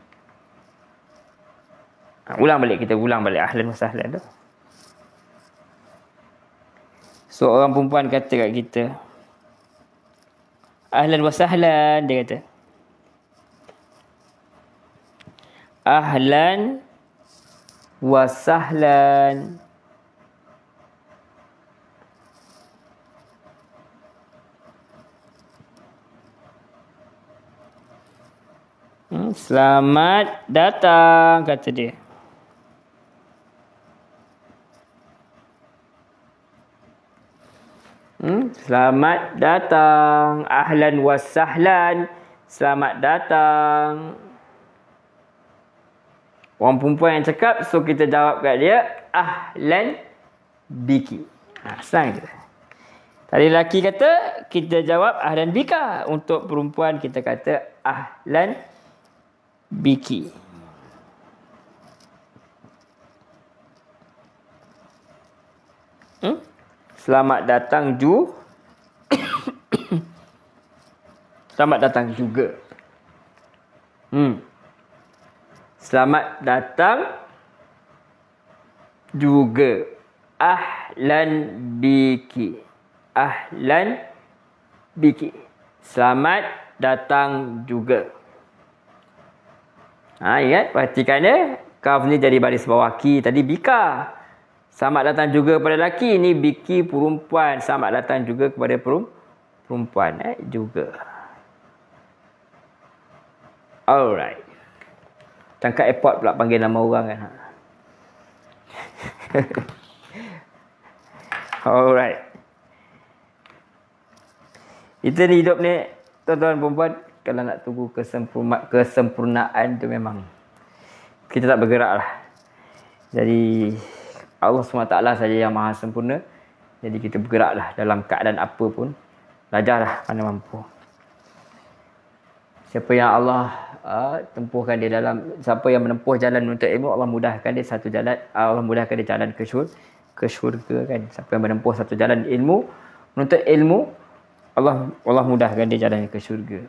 Kita ulang balik ahlan wa sahlan tu. So orang perempuan kata kat kita, ahlan wa sahlan, dia kata. Ahlan wa sahlan. Selamat datang, kata dia. Selamat datang. Ahlan wa sahlan. Selamat datang. Orang perempuan yang cakap, so kita jawab kat dia, ahlan biki. Senang je. Tadi lelaki kata, kita jawab ahlan bika. Untuk perempuan, kita kata ahlan biki. Selamat datang Selamat datang juga. Selamat datang juga. Ahlan biki. Ahlan biki. Selamat datang juga. Ingat, perhatikan dia. Kaf ni jadi baris bawah ki. Tadi bika. Selamat datang juga kepada lelaki. Ini biki perempuan. Selamat datang juga kepada perempuan. Juga. Alright. Macam kat airport pula panggil nama orang kan. Alright. Kita ni hidup ni, tuan-tuan perempuan, kalau nak tunggu kesempurnaan tu memang kita tak bergerak lah. Jadi Allah SWT saja yang maha sempurna. Jadi kita bergeraklah dalam keadaan apa pun. Belajarlah mana mampu. Siapa yang Allah tempuhkan dia siapa yang menempuh jalan menuntut ilmu, Allah mudahkan dia satu jalan. Allah mudahkan dia jalan ke syurga kan. Siapa yang menempuh satu jalan ilmu, menuntut ilmu, Allah mudahkan dia jalan ke syurga.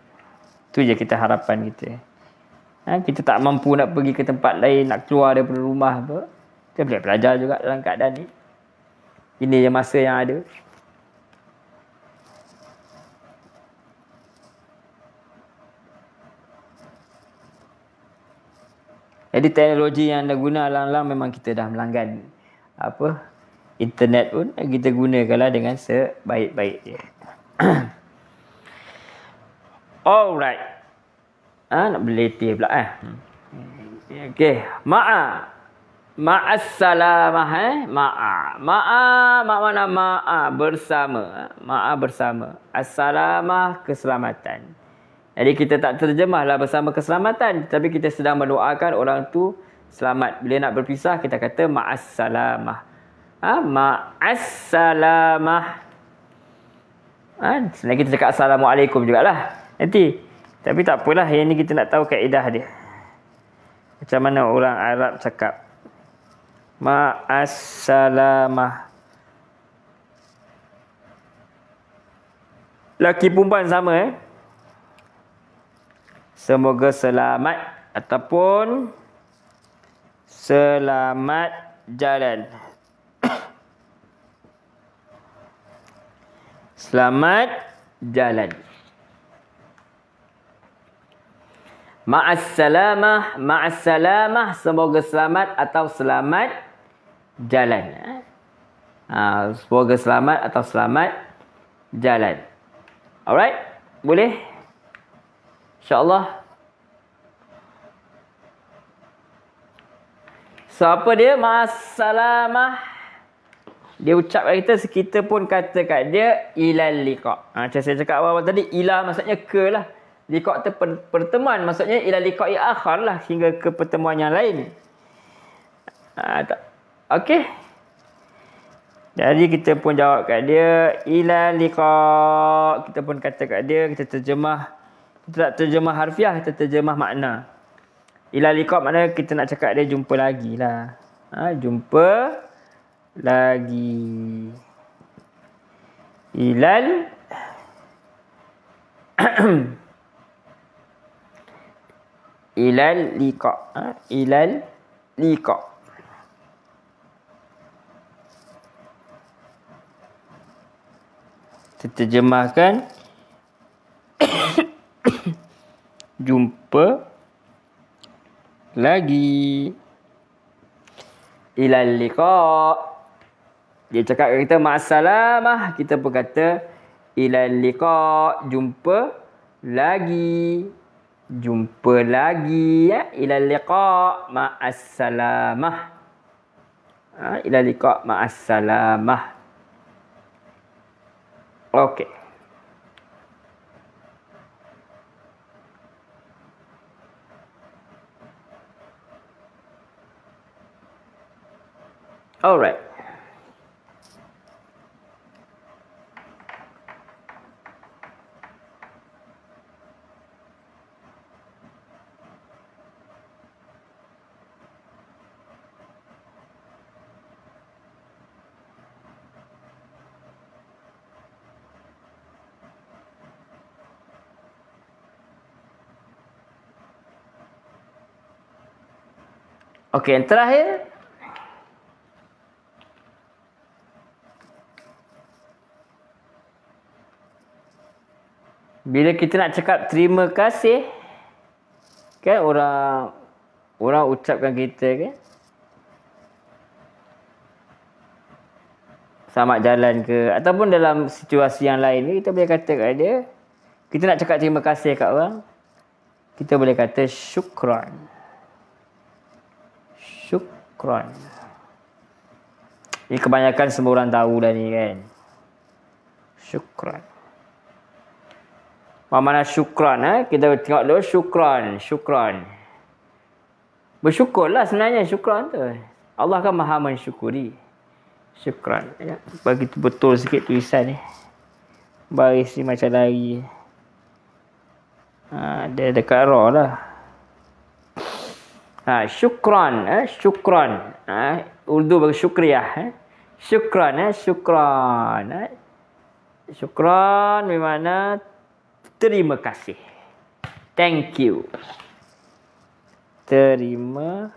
Itu je kita harapan kita. Kita tak mampu nak pergi ke tempat lain, nak keluar daripada rumah apa. Kita boleh belajar juga dalam keadaan ni. Ini je masa yang ada. Jadi teknologi yang anda guna alang-alang memang kita dah melanggan internet pun kita gunakanlah dengan sebaik-baik dia. Alright. Nak berletih pula Okey, Ma'assalamah makna bersama. Bersama. Assalamah keselamatan. Jadi kita tak terjemahlah bersama keselamatan, tapi kita sedang mendoakan orang tu selamat. Bila nak berpisah kita kata ma'assalamah. Ma'assalamah. Selain kita cakap assalamualaikum jugalah nanti. Tapi tak apalah, yang ni kita nak tahu kaedah dia. Macam mana orang Arab cakap. Ma'assalamah. Laki perempuan sama Semoga selamat ataupun selamat jalan. Selamat jalan. Ma'assalamah, ma'assalamah, semoga selamat atau selamat jalan. Semoga selamat atau selamat jalan. Alright? Boleh? InsyaAllah. So, apa dia? Ma'assalamah. Dia ucap kat kita pun kata kat dia, ilal liqa'. Macam saya cakap awal tadi, ila maksudnya ke lah. Liqa' tu pertemuan, maksudnya ilal liqa'i akhar lah, hingga ke pertemuan yang lain. Okey. Jadi kita pun jawab kat dia, ilal liqa'. Kita pun kata kat dia, kita terjemah. Kita tak terjemah harfiah, kita terjemah makna. Ilal liqa' maknanya kita nak cakap dia jumpa lagi lah. Jumpa lagi. Ilal ilal liqa'. Ilal liqa'. Terjemahkan jumpa lagi. Ilal liqa'. Dia cakap kat kita ma'assalamah, kita pun kata ilal liqa', jumpa lagi. Jumpa lagi ya. Ilal liqa' ma'assalamah. Ilal liqa' ma'assalamah. Okey. Alright. Okey, yang terakhir. Bila kita nak cakap terima kasih, kan orang ucapkan kita kan, selamat jalan ke, ataupun dalam situasi yang lain, kita boleh kata kat dia, kita nak cakap terima kasih kat orang, kita boleh kata syukran. Syukran. Ini kebanyakan semua orang tahu dah ni kan. Syukran. Mana syukran? Kita tengok dulu syukran. Syukran. Bersyukurlah sebenarnya syukran tu. Allah kan maha mensyukuri. Syukran. Bagi tu betul sikit tulisan ni. Baris ni macam lari. Dia dekat raw lah. Syukran. Syukran. Urdu bagi syukriah. Syukran. Syukran. Syukran bermakna terima kasih. Thank you. Terima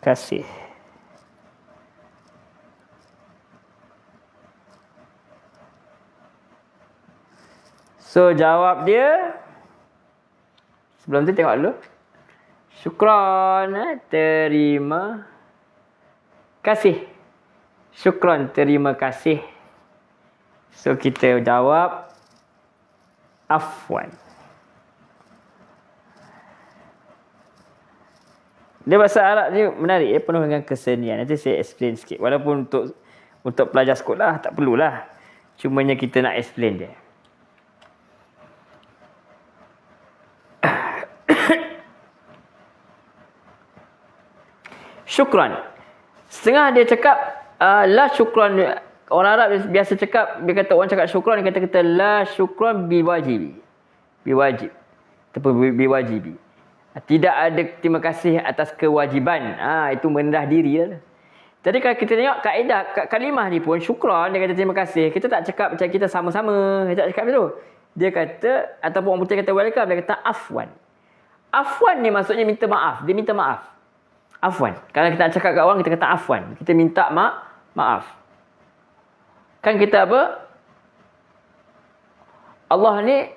kasih. So jawab dia. Sebelum tu tengok dulu. Syukran. Terima kasih. Syukran. Terima kasih. So kita jawab afwan. Dia bahasa Arab ni menarik, penuh dengan kesenian. Nanti saya explain sikit. Walaupun untuk pelajar sekolah tak perlulah. Cumanya kita nak explain dia. Syukran. Setengah dia cakap la syukran. Orang Arab biasa cakap, dia kata orang cakap syukran, dia kata la syukran biwajibi. Biwajib. Ataupun biwajibi. Tidak ada terima kasih atas kewajiban. Itu merendah diri lah. Jadi kalau kita tengok kaedah kalimah ni pun, syukran, dia kata terima kasih. Kita tak cakap macam kita sama-sama. Kita tak cakap macam tu. Dia kata, ataupun orang putih kata welcome, dia kata afwan. Afwan ni maksudnya minta maaf. Dia minta maaf. Afwan. Kalau kita nak cakap kat orang, kita kata afwan. Kita minta maaf. Kan kita apa? Allah ni,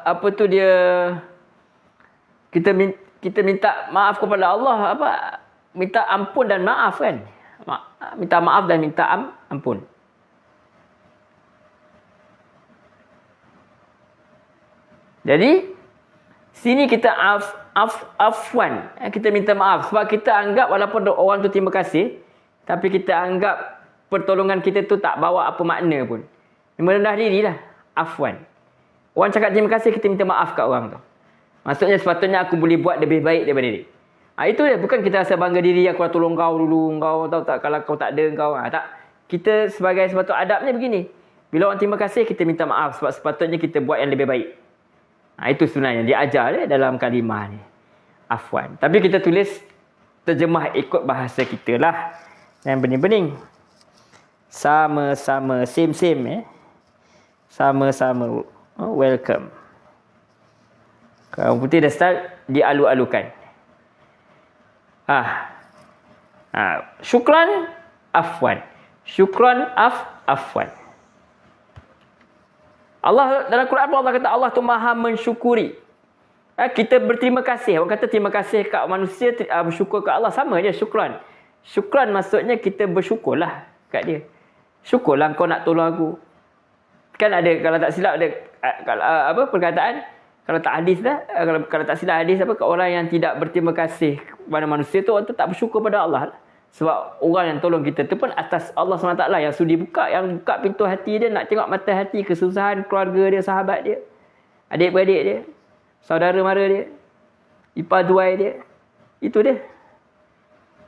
apa tu dia, kita minta maaf kepada Allah, apa? Minta ampun dan maaf kan? Minta maaf dan minta ampun. Jadi sini kita afwan, kita minta maaf sebab kita anggap walaupun orang tu terima kasih, tapi kita anggap pertolongan kita tu tak bawa apa makna pun. Merendah dirilah, afwan. Orang cakap terima kasih, kita minta maaf kat orang tu. Maksudnya sepatutnya aku boleh buat lebih baik daripada dia. Itu dia, bukan kita rasa bangga diri aku dah tolong kau dulu, kau tahu tak kalau kau tak ada kau. Tak. Kita sebagai sepatut adabnya begini. Bila orang terima kasih, kita minta maaf sebab sepatutnya kita buat yang lebih baik. Itu sebenarnya diajar dia dalam kalimah ni. Afwan. Tapi kita tulis terjemah ikut bahasa kita lah. Yang bening-bening. Sama-sama. Same-same. Sama-sama. Welcome. Kalau putih dah start, dialu-alukan. Syukran, afwan. Syukran, afwan. Allah dalam Quran Allah kata Allah tu maha mensyukuri. Kita berterima kasih. Orang kata terima kasih kat manusia, bersyukur kat Allah. Sama je syukran. Syukran maksudnya kita bersyukurlah kat dia. Syukurlah kau nak tolong aku. Kan ada, kalau tak silap ada perkataan, kalau tak hadis dah, kalau tak silap hadis apa, orang yang tidak berterima kasih kepada manusia tu, orang tu tak bersyukur pada Allah. Sebab orang yang tolong kita tu pun atas Allah SWT yang sudi buka, yang buka pintu hati dia, nak tengok mata hati kesusahan keluarga dia, sahabat dia, adik-beradik dia, saudara mara dia, ipar duai dia. Itu dia.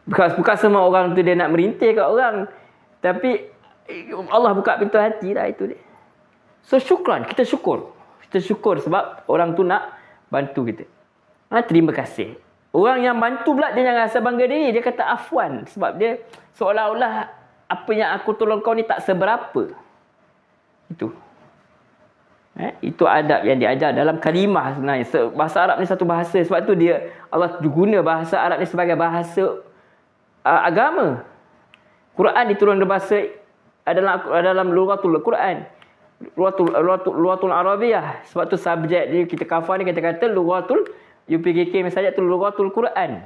Bukan semua orang tu dia nak merintih kat orang, tapi Allah buka pintu hati lah, itu dia. So syukran, kita syukur. Kita syukur sebab orang tu nak bantu kita. Terima kasih. Orang yang bantu pula dia jangan rasa bangga diri. Dia kata afwan. Sebab dia seolah-olah apa yang aku tolong kau ni tak seberapa. Itu. Itu adab yang diajar dalam kalimah sebenarnya. Bahasa Arab ni satu bahasa. Sebab tu dia Allah guna bahasa Arab ni sebagai bahasa agama. Quran diturun dalam bahasa dalam lughatul Quran. Lughatul Arabiyah. Sebab tu subjek dia kita cover ni kita kata lughatul UPKK misalnya tu lughatul Quran.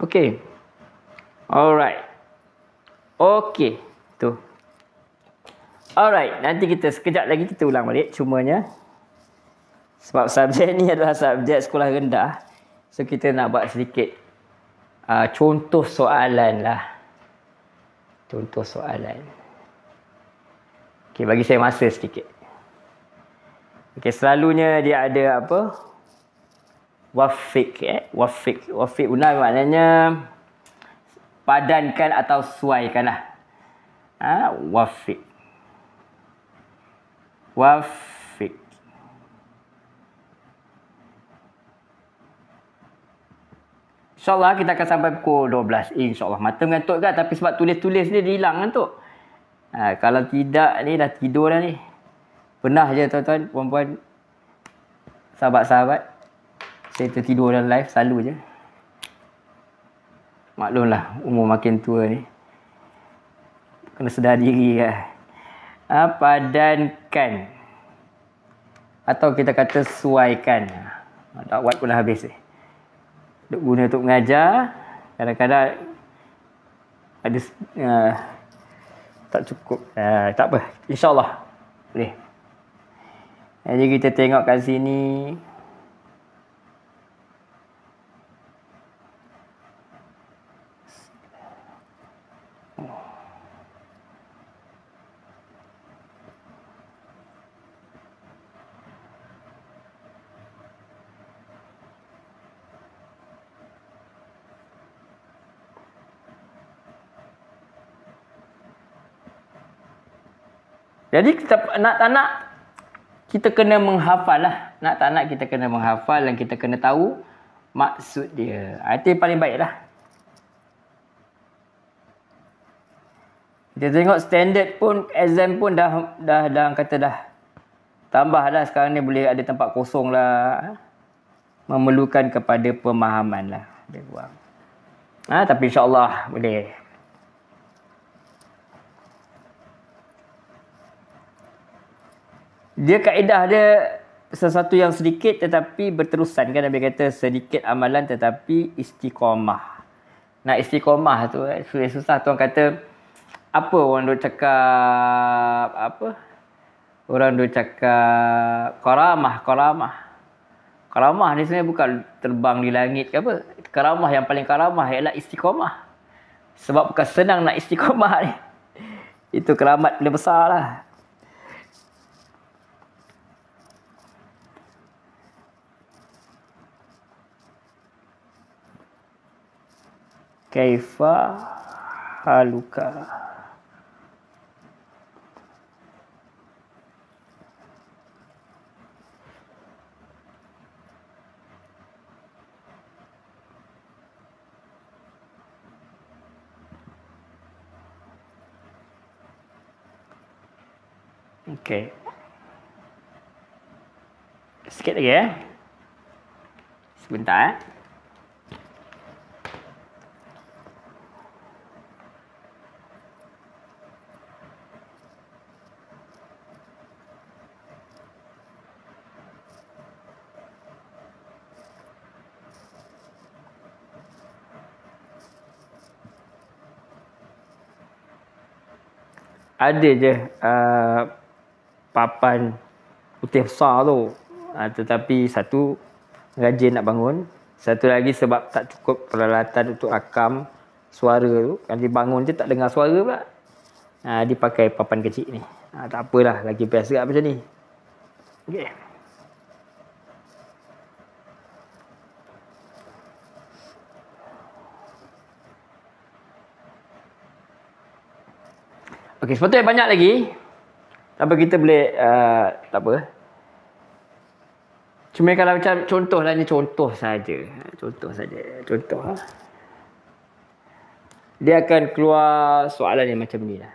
Okey. Alright. Okey. Tu. Alright. Nanti kita sekejap lagi kita ulang balik cumanya. Sebab subjek ni adalah subjek sekolah rendah. So kita nak buat sedikit contoh soalan lah. Contoh soalan. Okey, bagi saya masa sedikit. Okey, selalunya dia ada apa? Wafiq. Wafiq benar maknanya padankan atau sesuaikanlah. Wafiq. InsyaAllah kita akan sampai pukul 12. InsyaAllah. Mata mengantuk kan? Tapi sebab tulis-tulis dia hilang ngantuk. Kalau tidak ni dah tidur dah ni. Pernah je tuan-tuan, puan-puan, sahabat-sahabat. Saya tertidur dalam live, selalu je. Maklumlah, umur makin tua ni. Kena sedar diri kan. Padankan. Atau kita kata sesuaikan. Dakwat pun dah habis ni. Duk guna untuk mengajar. Kadang-kadang ada tak cukup. Tak apa. InsyaAllah. Boleh. Jadi kita tengok kat sini. Jadi kita nak tak nak kita kena menghafal lah. Nak tak nak kita kena menghafal dan kita kena tahu maksud dia. Itu yang paling baik lah. Kita tengok standard pun, exam pun dah kata dah tambah dah sekarang ni, boleh ada tempat kosong lah. Memerlukan kepada pemahaman lah. Dia buang. Tapi insyaAllah boleh. Dia kaedah dia sesuatu yang sedikit tetapi berterusan. Kan Nabi kata sedikit amalan tetapi istiqamah. Nak istiqamah tu susah. Tuan kata apa orang duk cakap apa? Orang duk cakap karamah ni sebenarnya bukan terbang di langit ke apa. Karamah yang paling karamah ialah istiqamah. Sebab bukan senang nak istiqamah ni. Itu keramat paling besar lah. Kaifa haluka. Okey. Sikit lagi Sebentar Ada je papan putih besar tu. Tetapi satu rajin nak bangun. Satu lagi sebab tak cukup peralatan untuk rakam suara tu. Kalau dia bangun je tak dengar suara pula. Dia pakai papan kecil ni. Tak apalah, lagi biasa macam ni. Okey. Okey, sepatutnya banyak lagi. Apa kita boleh tak apa. Cuma kalau macam contoh lah, ni contoh saja. Contoh. Dia akan keluar soalan yang macam ni lah.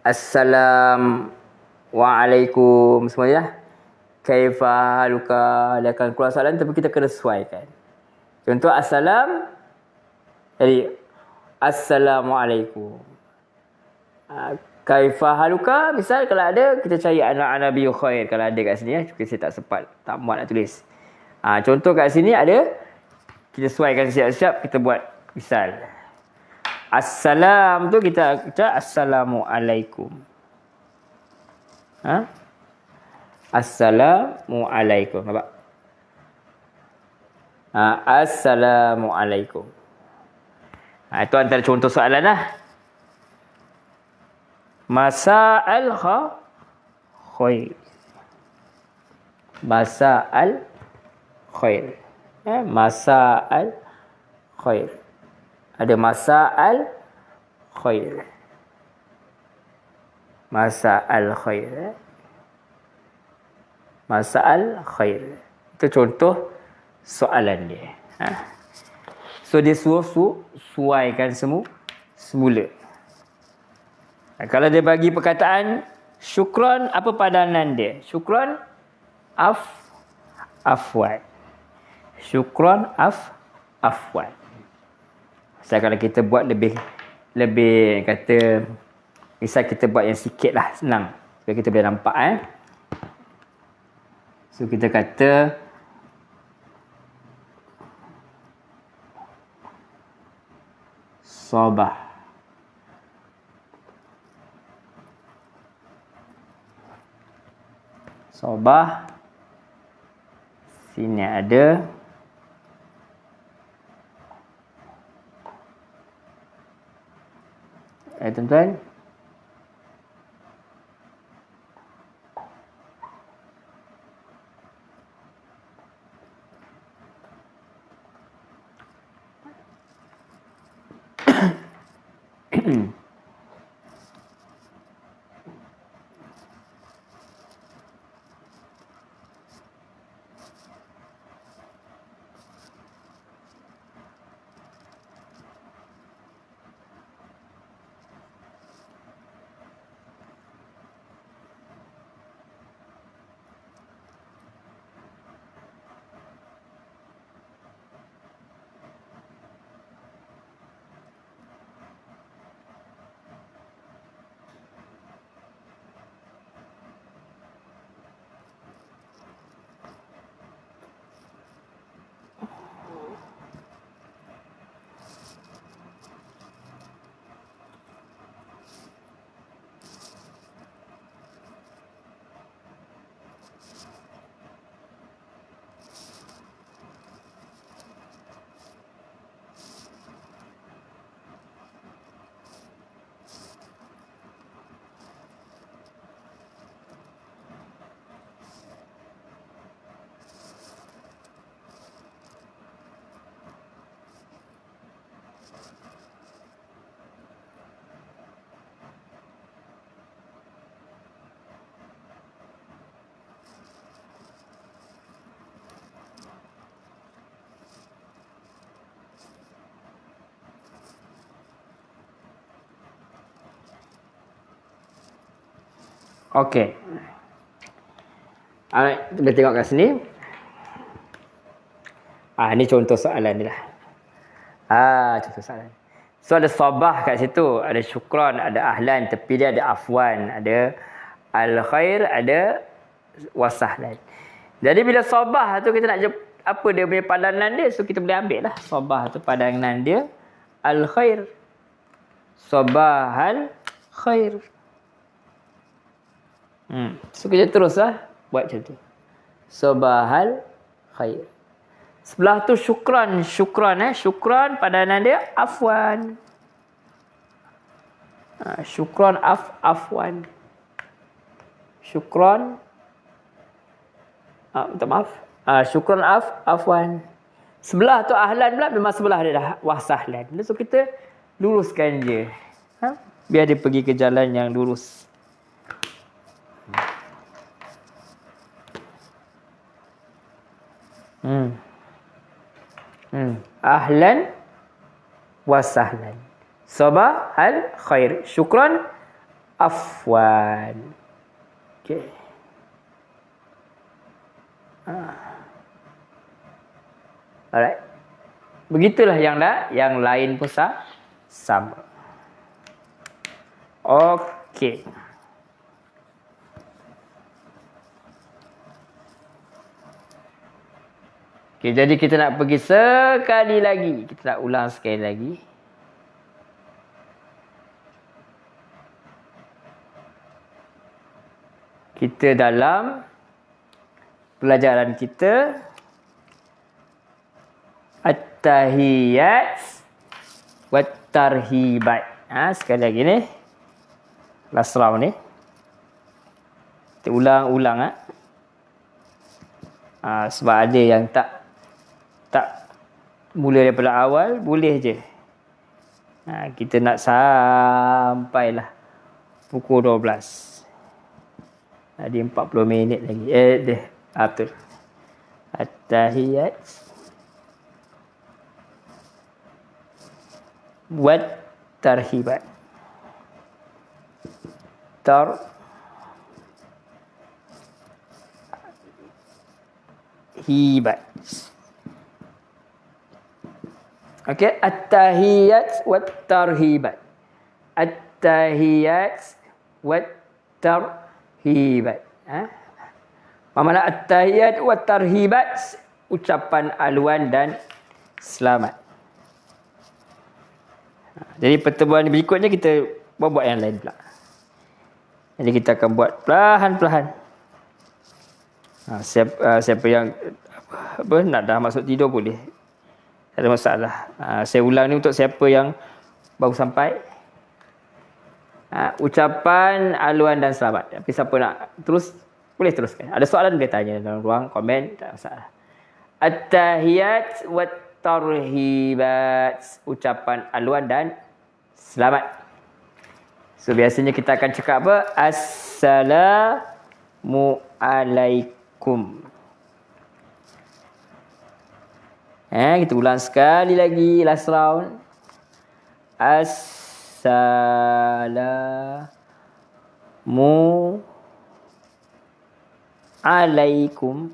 Assalamualaikum semuanya. Kaifa haluka. Dia akan keluar soalan tapi kita kena sesuaikan. Contoh jadi Assalamualaikum. Kaifa haluka, misal kalau ada kita cari anak Nabi khair kalau ada kat sini Cuma saya tak sempat, tak muat nak tulis. Contoh kat sini ada, kita sesuaikan siap-siap, kita buat misal Assalam tu kita Assalamualaikum. Assalamualaikum. Nampak? Assalamualaikum. Itu antara contoh soalan lah. Masa'al khair. Masa'al khair. Masa'al khair. Ada masa'al khair. Masa'al khair. Masa'al khair. Itu contoh soalan dia. So dia suaikan semula. Kalau dia bagi perkataan syukran, apa padanan dia? Syukran afwan. Syukran afwan. So kalau kita buat lebih kata, misal kita buat yang sikit lah, senang supaya kita boleh nampak So kita kata Sabah. Sabah. Sini ada tuan-tuan. Okey. Alright, kita boleh tengok kat sini. Ini contoh soalan ni lah. Contoh soalan. So ada sabah kat situ, ada syukran, ada ahlan, tepi dia ada afwan, ada al-khair, ada wasahlan. Jadi bila sabah tu kita nak apa dia punya padanan dia, so kita boleh ambil lah sabah tu padanan dia al-khair. Sabahal khair. So kita terus lah buat macam tu. Sabahal khair. Sebelah tu syukran, syukran padanan dia afwan. Syukran afwan. Syukran minta maaf. Syukran afwan. Sebelah tu ahlan pula memang sebelah dia dah wasahlan. So kita luruskan je. Biar dia pergi ke jalan yang lurus. Ahlan wasahlan. Sabah al khair. Syukran afwan. Okey. Alright. Begitulah yang lain pun sama. Okey. Okay, jadi kita nak pergi sekali lagi. Kita nak ulang sekali lagi. Kita dalam pelajaran kita at-tahiyat wat tarhibat. Sekali lagi ni. Last round ni. Kita ulang-ulang sebab ada yang tak mula daripada awal, boleh je. Kita nak sampailah pukul 12. Ada 40 minit lagi. Betul. At-tahiyat wat tarhibat. Tarhibat. Okey, at-tahiyat wat tarhibat. At-tahiyat wat tarhibat. Mana at-tahiyat wat tarhibat, ucapan aluan dan selamat. Jadi pertemuan berikutnya kita buat yang lain pula. Jadi kita akan buat perlahan-perlahan. Siapa yang nak dah masuk tidur boleh. Tak ada masalah. Saya ulang ni untuk siapa yang baru sampai. Ucapan, aluan dan selamat. Tapi siapa nak terus, boleh teruskan. Ada soalan boleh tanya dalam ruang komen. Tak masalah. At-tahiyat wat tarhibat. Ucapan, aluan dan selamat. So biasanya kita akan cakap apa? Assalamu alaikum. Kita ulang sekali lagi, last round. Assalamu alaikum.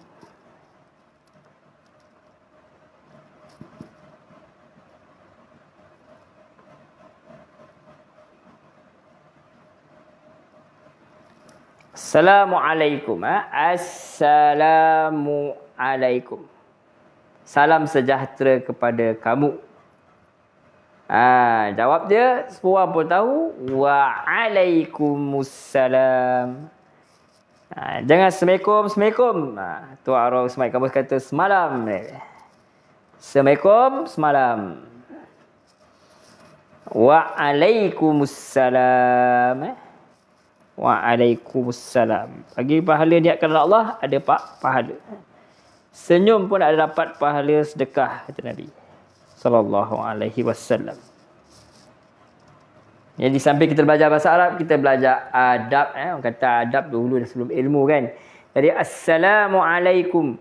Assalamualaikum. Assalamualaikum. Salam sejahtera kepada kamu. Jawab dia, semua pun tahu. Waalaikumsalam. Jangan Assalamualaikum. Tu arah Ismail kamu kata semalam. Assalamualaikum semalam. Waalaikumsalam. Waalaikumsalam. Bagi pahala niatkan Allah, ada pahala. Senyum pun ada dapat pahala sedekah, kata Nabi sallallahu alaihi wasallam. Jadi sampai kita belajar bahasa Arab, kita belajar adab. Orang kata adab dulu sebelum ilmu kan. Jadi assalamualaikum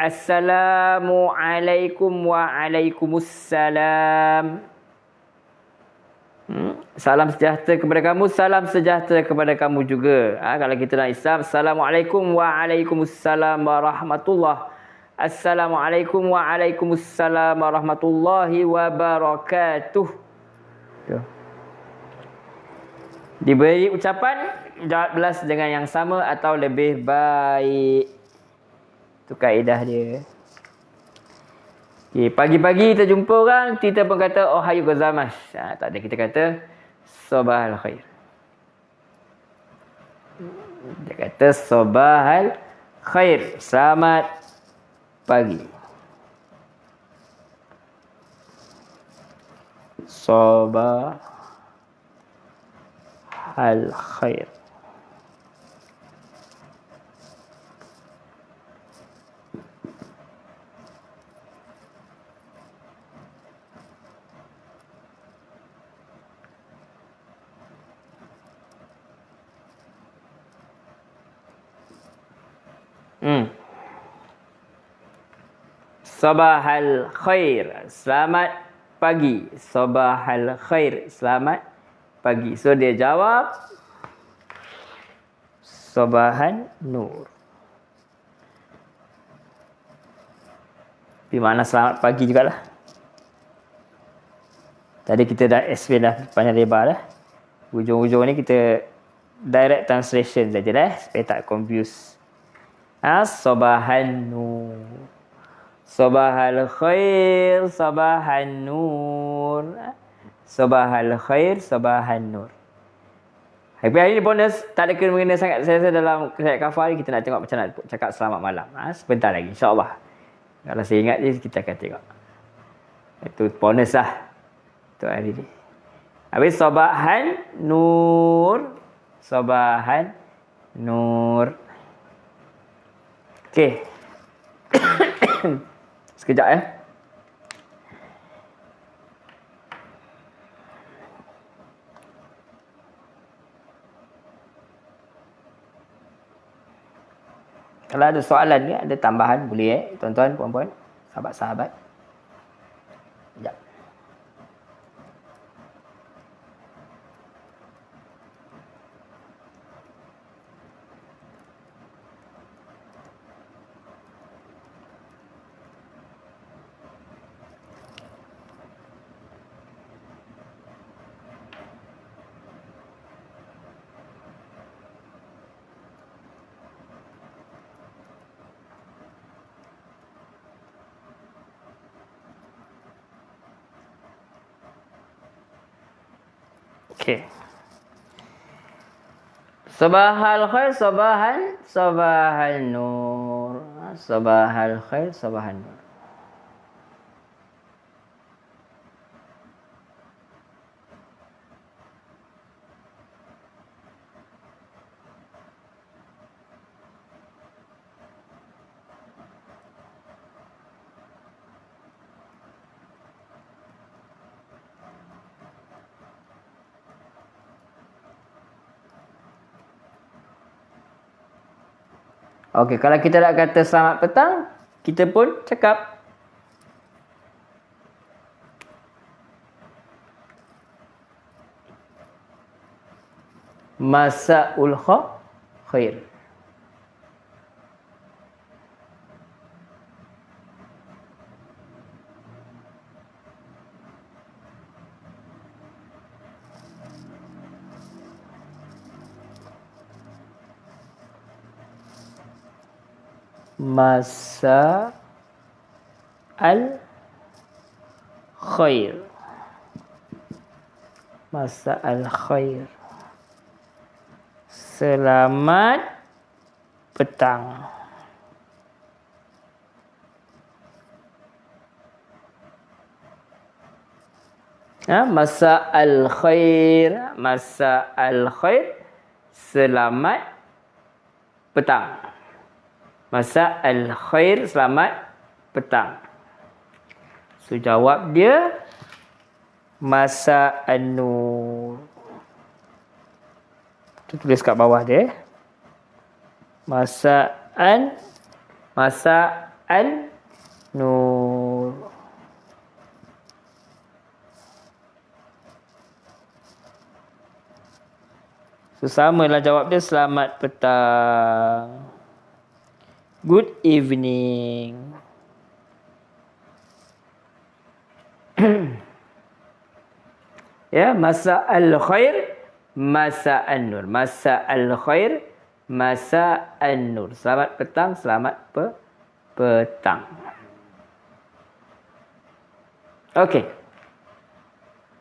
assalamualaikum waalaikumussalam. Salam sejahtera kepada kamu, salam sejahtera kepada kamu juga. Kalau kita dalam Islam, Assalamualaikum waalaikumsalam warahmatullah. Assalamualaikum waalaikumsalam warahmatullahi wabarakatuh. Tuh. Diberi ucapan, jawab belas dengan yang sama atau lebih baik. Itu kaedah dia. Okay, pagi-pagi kita jumpa orang, kita pun kata Ohayo gozaimasu. Tak ada, kita kata Sobahal khair. Dia kata Sobahal khair. Selamat pagi. Sobahal khair. Sabahal khair. Selamat pagi. Sabahal khair. Selamat pagi. So dia jawab Sabahan nur. Di mana selamat pagi jugalah. Tadi kita dah explain dah panjang lebar dah. Ujung-ujung ni kita direct translation saja dah supaya tak confuse. Sabahan nur. Sabahal khair, sabahan nur. Sabahal khair, sabahan nur. Hari ni bonus, tak ada kena-mengena sangat. Saya rasa dalam Syed Kafar ni kita nak tengok macam nak cakap selamat malam. Sebentar lagi, insyaAllah. Kalau saya ingat je, kita akan tengok. Itu bonus lah. Untuk hari ni. Habis sabahan nur. Sabahan nur. Okey. Sekejap ya. Kalau ada soalan ni, ada tambahan boleh tuan-tuan, puan-puan, sahabat-sahabat. Sekejap. Okey. Sabahal khair, sabahal nur. Sabahal khair, sabahan nur. Okey, kalau kita nak kata selamat petang, kita pun cakap Masa'ul khair. Masa al-khair. Masa al-khair. Selamat petang. Masa al-khair. Masa al-khair. Selamat petang. Masa al-khair, selamat petang. So jawab dia Masa an-nur. Tu tulis kat bawah dia. Masa an-nur. So samalah jawab dia, selamat petang. Good evening. Ya, masa al-khair, masa an-nur. Masa al-khair, masa an-nur. Selamat petang, selamat petang. Okey.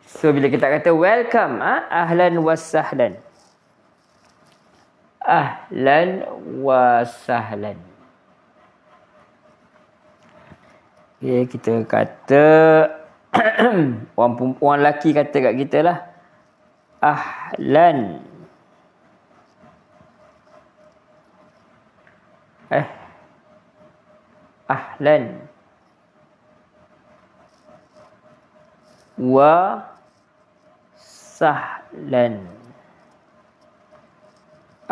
So bila kita kata welcome, ahlan wa sahlan. Ahlan wa sahlan. Okay, kita kata orang lelaki kata kat kita lah, ahlan. Ahlan wa sahlan.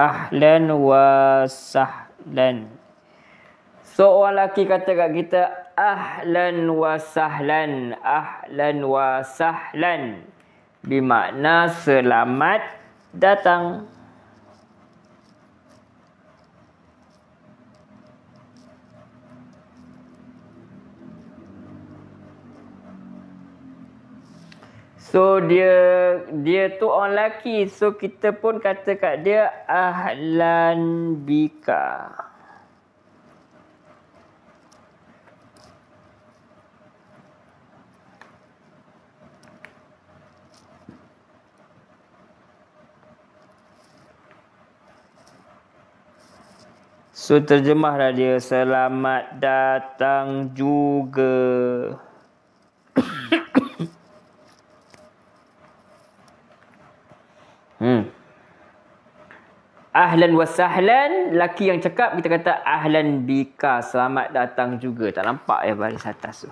Ahlan wa sahlan. So orang lelaki kata kat kita ahlan wa sahlan. Ahlan wa sahlan bermakna selamat datang. So dia tu orang lelaki. So kita pun kata kat dia ahlan bika. So terjemahlah dia, selamat datang juga. Ahlan wa sahlan, laki yang cakap kita kata ahlan bika, selamat datang juga. Tak nampak ya baris atas tu.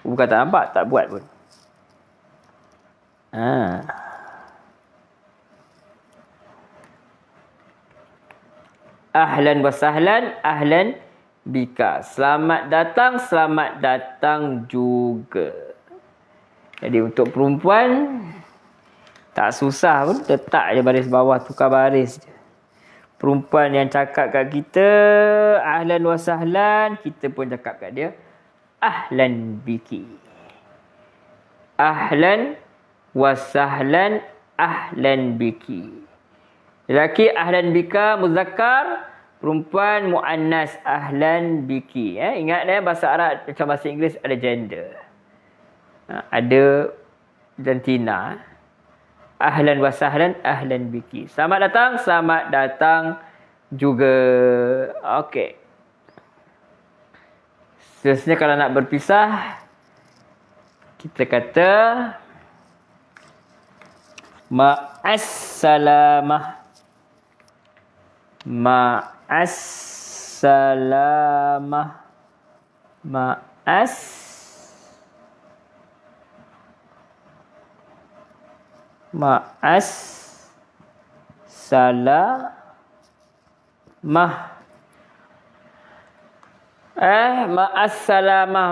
Bukan tak nampak, tak buat pun. Ahlan wa sahlan, ahlan bika. Selamat datang juga. Jadi untuk perempuan tak susah pun, letak je baris bawah, tukar baris je. Perempuan yang cakap kat kita ahlan wa sahlan, kita pun cakap kat dia ahlan biki. Ahlan wa sahlan, ahlan biki. Lelaki ahlan bika muzakkar, perempuan muannas ahlan biki. Ingat bahasa Arab macam bahasa Inggeris ada gender. Ada jantina. Ahlan wa sahlan, ahlan biki. Selamat datang juga. Okey. Seterusnya kalau nak berpisah, kita kata ma'assalamah. Ma'assalamah. Ma'assalamah.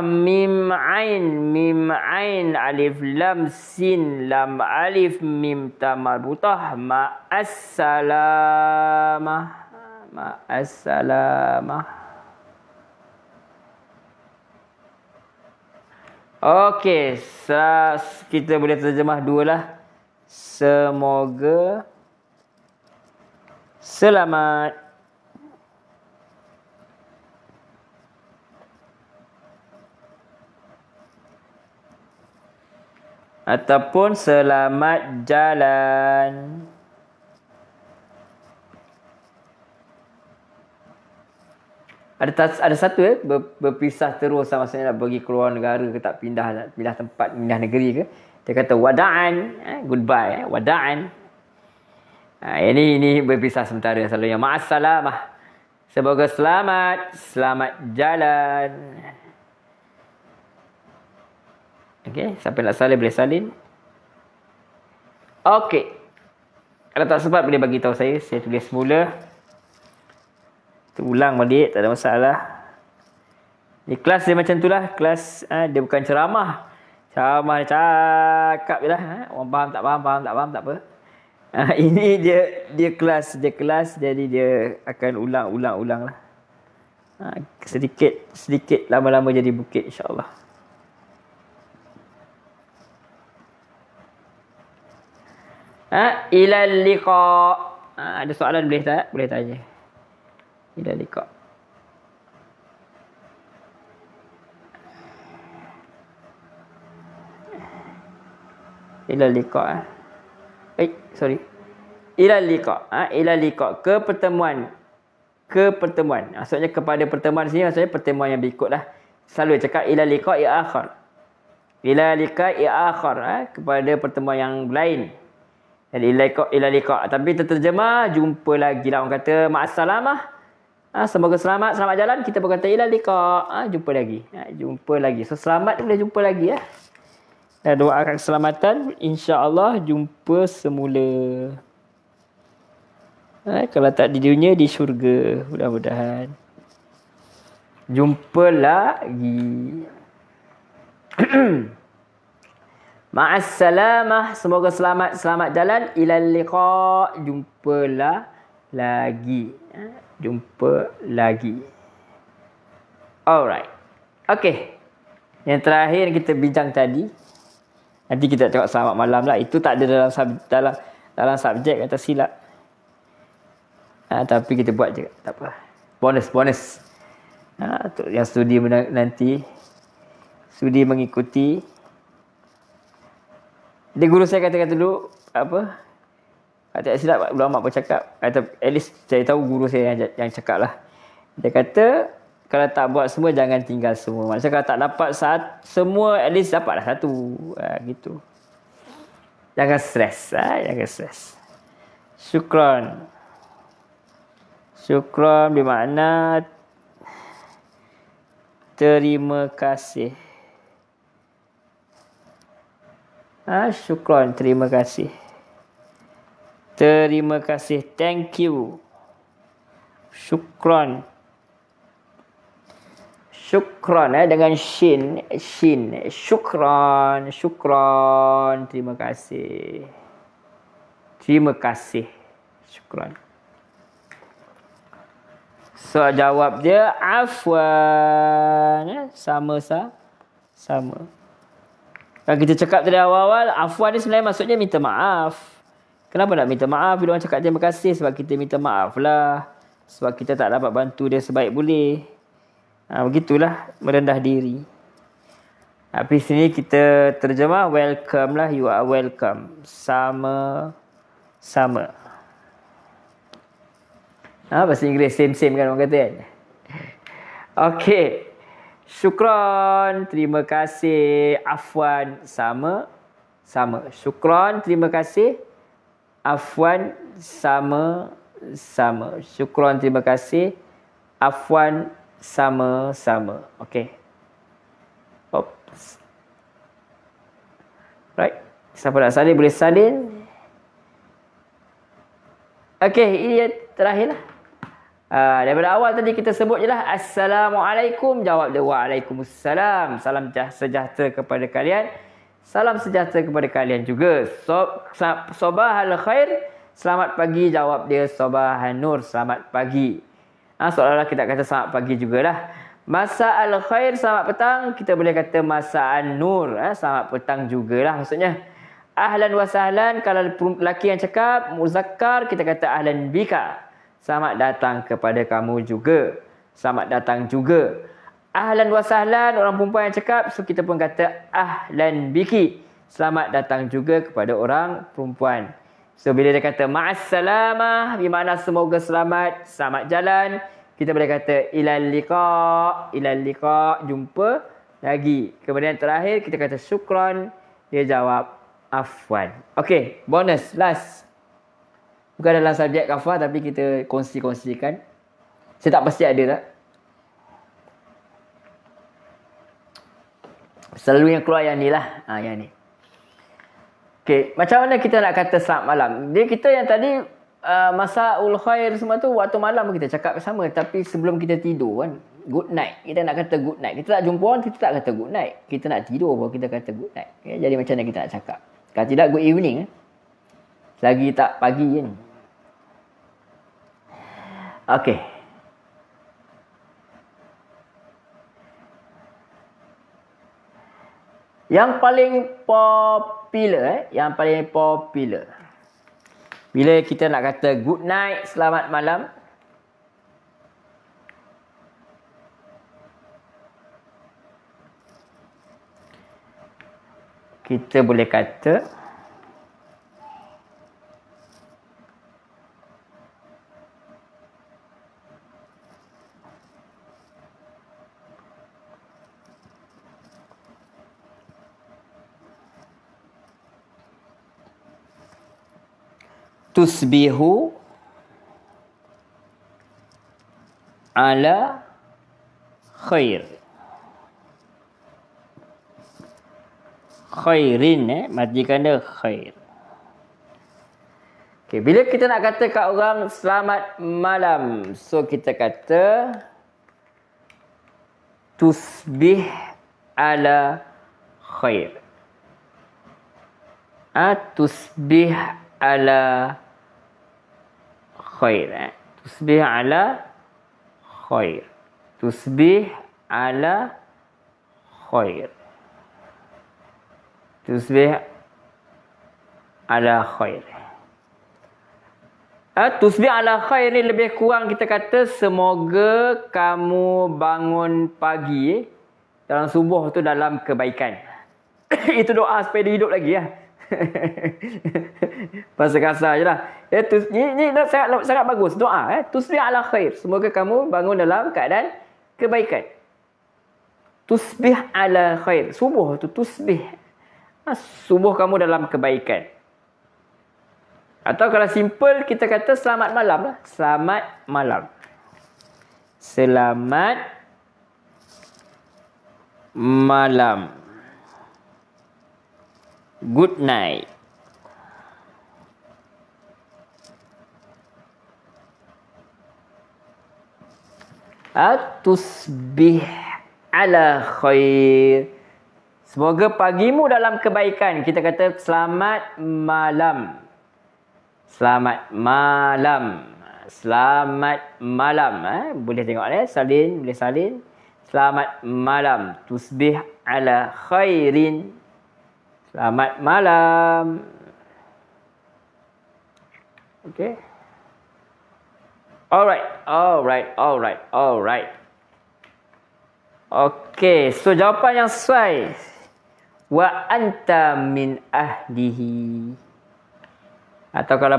Mim ain alif lam sin lam alif mim ta marbutah. Ma'assalamah. Okey, kita boleh terjemah dua lah. Semoga selamat. Ataupun selamat jalan. Ada satu berpisah terus, maksudnya nak pergi keluar negara ke, tak pindah tempat, pindah negeri ke. Dia kata wada'an, goodbye, wada'an. Ini berpisah sementara selalunya. Ma'assalamah. Semoga selamat jalan. Okey, siapa nak salin boleh salin. Okey. Kalau tak sempat boleh bagi tahu saya tulis semula. Ulang balik, tak ada masalah. Ni kelas dia macam tu lah. Kelas dia bukan ceramah. Ceramah dia cakap je lah. Orang faham tak faham tak apa. Ini dia kelas jadi dia akan ulang lah. Sedikit lama-lama jadi bukit insya-Allah. Ilal liqa. Ada soalan boleh tak? Boleh tanya. Ilal liqa. Ilal liqa. Sorry. Ilal liqa. Ilal liqa. Ke pertemuan. Maksudnya kepada pertemuan sini maksudnya pertemuan yang berikutlah. Selalu cakap ilal liqa akhar. Ilal liqa akhar. Kepada pertemuan yang lain. Jadi ilal liqa. Tapi terjemah jumpa lagi lah. Orang kata ma'assalamah. Semoga selamat jalan. Kita pun kata ilal liqa. Jumpa lagi. So selamat boleh jumpa lagi ya. Doakan keselamatan, insya-Allah jumpa semula. Kalau tak di dunia, di syurga. Mudah-mudahan. Jumpa lagi. Ma'assalamah. Semoga selamat jalan. Ilal liqa. Jumpalah lagi. Jumpa lagi. Alright. Okay. Yang terakhir kita bincang tadi. Nanti kita tengok selamat malam lah. Itu tak ada dalam subjek kata silap. Tapi kita buat je. Tak apa. Bonus. Untuk yang studi nanti. Studi mengikuti. Dia guru saya kata dulu. Apa? Tak silap ulama pun cakap. Kata at least saya tahu guru saya yang cakap lah. Dia kata. Kalau tak buat semua, jangan tinggal semua. Maksudnya kalau tak dapat semua, at least dapatlah satu. Gitu. Jangan stres. Syukran. Syukran bermakna terima kasih. Syukran, terima kasih. Terima kasih, thank you. Syukran. Syukran dengan shin. Syukran. Terima kasih. Syukran. So jawab dia afwan. Sama. Kalau kita cakap tadi awal-awal, afwan ni sebenarnya maksudnya minta maaf. Kenapa nak minta maaf bila orang cakap terima kasih? Sebab kita minta maaf lah. Sebab kita tak dapat bantu dia sebaik boleh. Begitulah merendah diri. Tapi sini kita terjemah welcome lah. You are welcome. Sama. Bahasa Inggeris same kan orang kata kan. Okey. Syukran, terima kasih. Afwan, sama. Syukran, terima kasih. Afwan, sama. Syukran, terima kasih. Afwan, sama. Okey. Oops. Right. Siapa nak salin boleh salin. Okey, ini yang terakhir lah. Daripada awal tadi kita sebut je lah. Assalamualaikum. Jawab dia waalaikumsalam. Salam sejahtera kepada kalian. Salam sejahtera kepada kalian juga. Sobahal khair. Selamat pagi. Jawab dia sobahan nur. Selamat pagi. Seolah-olah kita kata selamat pagi jugalah. Masa'al khair. Selamat petang. Kita boleh kata masa'an nur. Selamat petang jugalah. Maksudnya ahlan wa sahlan. Kalau lelaki yang cakap muzakkar, kita kata ahlan bika. Selamat datang kepada kamu juga. Selamat datang juga. Ahlan wa sahlan, orang perempuan yang cakap, so kita pun kata ahlan biki. Selamat datang juga kepada orang perempuan. So bila dia kata ma'assalamah, bermakna semoga selamat jalan. Kita boleh kata ilal liqa, jumpa lagi. Kemudian terakhir kita kata syukran, dia jawab afwan. Okey, bonus last. Bukan dalam subjek kafah tapi kita kongsi-kongsikan. Saya tak pasti ada tak? Selalu yang keluar yang ni lah. Yang ni. Okey, macam mana kita nak kata selamat malam? Dia kita yang tadi masaul khair semua tu waktu malam kita cakap sama, tapi sebelum kita tidur kan, good night. Kita nak kata good night. Kita tak jumpa orang, kita tak kata good night. Kita nak tidur baru kita kata good night. Okay? Jadi macam mana kita nak cakap? Kalau tidak good evening. Lagi tak pagi kan. Okey. Yang paling popular, bila kita nak kata good night, selamat malam, kita boleh kata tusbihu ala khair. Khairin, matikan dia khair. Okay, bila kita nak kata kat orang selamat malam, so kita kata tusbih ala khair. Tusbih ala khair. Tusbih ala khair. Tusbih ala khair. Tusbih ala khair. Tusbih ala khair ni lebih kurang kita kata semoga kamu bangun pagi dalam subuh tu dalam kebaikan. Itu doa supaya dia hidup lagi ya. Bahasa kasar je lah. Ini sangat bagus doa. Tusbih ala khair. Semoga kamu bangun dalam keadaan kebaikan. Tusbih ala khair. Subuh tu tusbih. Subuh kamu dalam kebaikan. Atau kalau simple kita kata selamat malam lah. Selamat malam. Selamat malam. Good night. Tusbih ala khair. Semoga pagimu dalam kebaikan. Kita kata selamat malam. Selamat malam. Selamat malam. Boleh tengok salin, boleh salin. Selamat malam. Tusbih ala khairin. Selamat malam. Okay. Alright. Okay, so jawapan yang sesuai. Wa anta min ahlihi. Atau kalau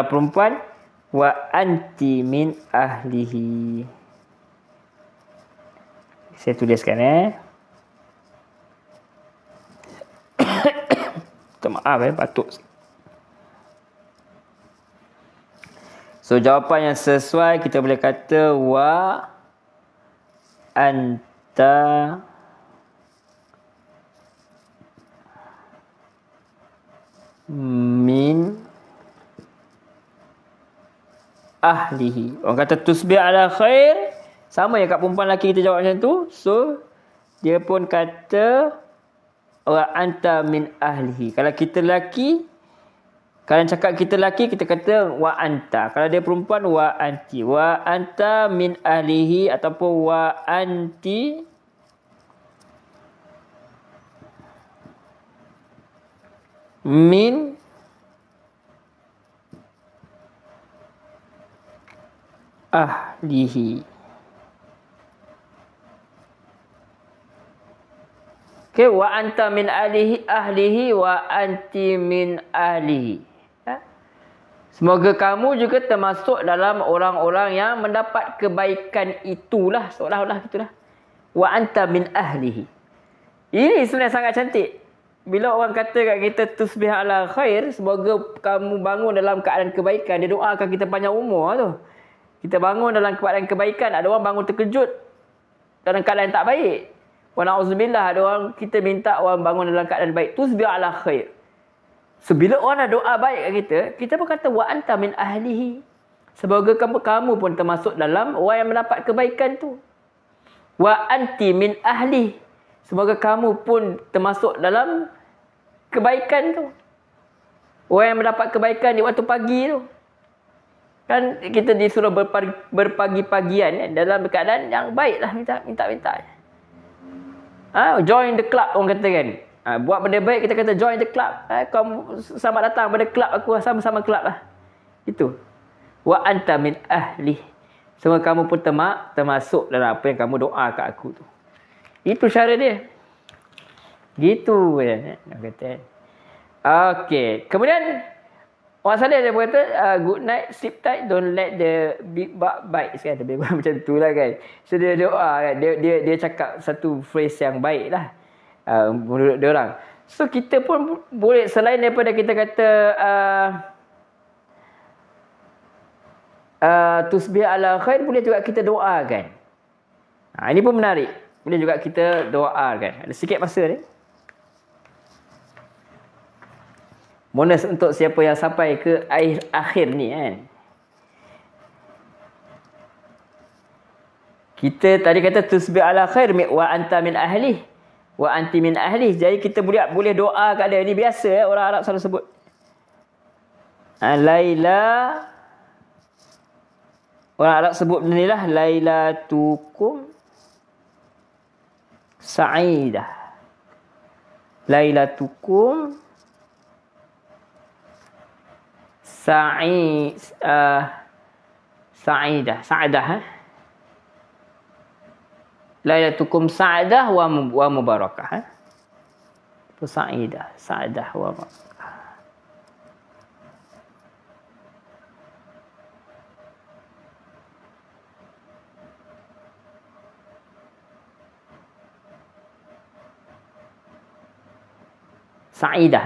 perempuan, wa anti min ahlihi. Saya tuliskan Minta maaf batuk. So jawapan yang sesuai kita boleh kata wa anta min ahlihi. Orang kata tusbih ala khair, sama yang kat perempuan lelaki kita jawab macam tu. So dia pun kata wa anta min ahlihi. Kalau kita lelaki, kalau cakap kita lelaki kita kata wa anta. Kalau dia perempuan wa anti. Wa anta min ahlihi ataupun wa anti min ahlihi. Okay, wa anta min ahlihi wa anti min ahlihi. Semoga kamu juga termasuk dalam orang-orang yang mendapat kebaikan itulah. Seolah-olah itulah. Wa anta min ahlihi. Ini sebenarnya sangat cantik. Bila orang kata kat kita tusbih ala khair, semoga kamu bangun dalam keadaan kebaikan. Dia doakan kita panjang umur tu. Kita bangun dalam keadaan kebaikan. Ada orang bangun terkejut dalam keadaan tak baik. Wa na'udzubillah, ada orang kita minta orang bangun dalam keadaan baik. Tusbih ala khair. So, bila orang nak doa baik kat kita, kita pun kata wa anta min ahlihi. Semoga kamu pun termasuk dalam orang yang mendapat kebaikan tu. Wa anti min ahli. Semoga kamu pun termasuk dalam kebaikan tu. Orang yang mendapat kebaikan di waktu pagi tu. Kan kita disuruh berpagi-pagian kan, dalam keadaan yang baiklah, minta. Join the club orang kata kan. Buat benda baik kita kata join the club. Kamu selamat datang pada club aku, sama-sama club lah. Itu. Wa anta min ahli. Semua kamu pun termasuk dalam apa yang kamu doa kat aku tu. Itu cara dia. Gitu kan. Okey. Kemudian orang Saleh dia berkata good night, sleep tight, don't let the big bug bite kan. Lebih kurang macam tu lah kan. So dia doa kan. Dia cakap satu phrase yang baik lah. Menurut dia orang. So kita pun boleh selain daripada kita kata tusbih ala khair, boleh juga kita doakan. Ini pun menarik. Boleh juga kita doakan. Ada sikit masa ni. Bonus untuk siapa yang sampai ke akhir ni kan. Kita tadi kata tusbih ala khair wa anta min ahli wa anti min ahli. Jadi kita boleh doa kat dia. Ni biasa orang Arab selalu sebut. Laila, orang Arab sebut benda ni lah, lailatukum sa'idah. Lailatukum sa'idah. Lailatukum sa'adah wa mubarakah. Sa'idah wa mubarakah. Sa'idah.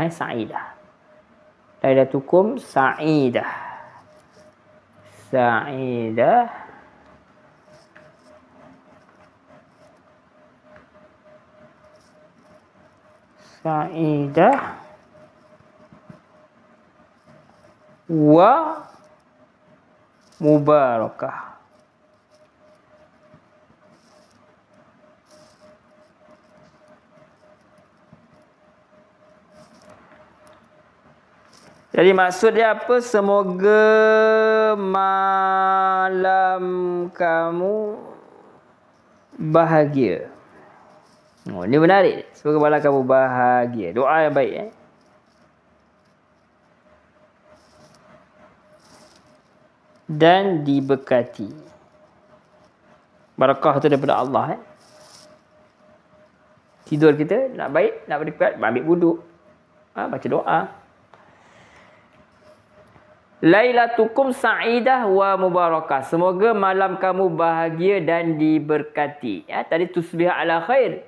Lailatukum sa'idah. Sa'idah wa mubarakah. Jadi maksud dia apa? Semoga malam kamu bahagia. Ini menarik. Semoga malam kamu bahagia. Doa yang baik. Dan diberkati. Barakah tu daripada Allah. Tidur kita nak baik, nak berdekat, ambil wuduk. Baca doa. Lailatukum sa'idah wa mubarakah. Semoga malam kamu bahagia dan diberkati. Tadi tusbih ala khair.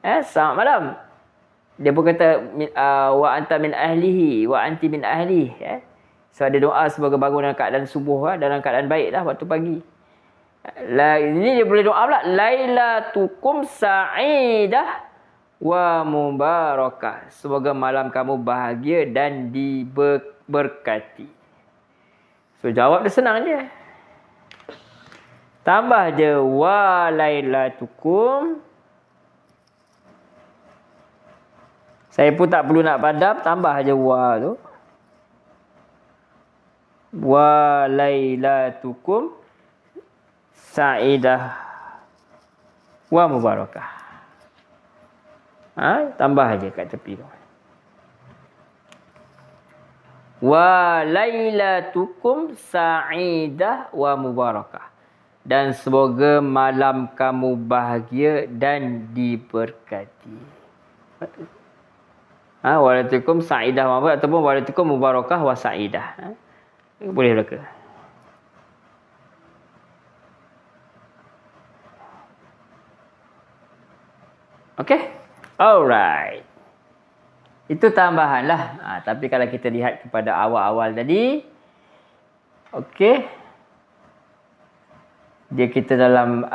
Selamat malam. Dia pun kata wa anta min ahlihi wa anti min ahlihi. So ada doa semoga bangun dalam keadaan subuh, dalam keadaan baik lah waktu pagi. Ini dia boleh doa pula. Lailatukum sa'idah wa mubarakah. Semoga malam kamu bahagia dan diberkati. So jawab dia senang je. Tambah je wa lailatukum. Saya pun tak perlu nak padam, tambah je wa tu. Wa lailatukum sa'idah wa mubarakah. Tambah je kat tepi tu. Wa lailatukum sa'idah wa mubarakah. Dan semoga malam kamu bahagia dan diberkati. Walaitukum sa'idah wa mubarakah ataupun walaitukum mubarakah wa sa'idah. Boleh belaka. Okay? Alright. Itu tambahan lah. Tapi kalau kita lihat kepada awal-awal tadi. Okey. Dia kita dalam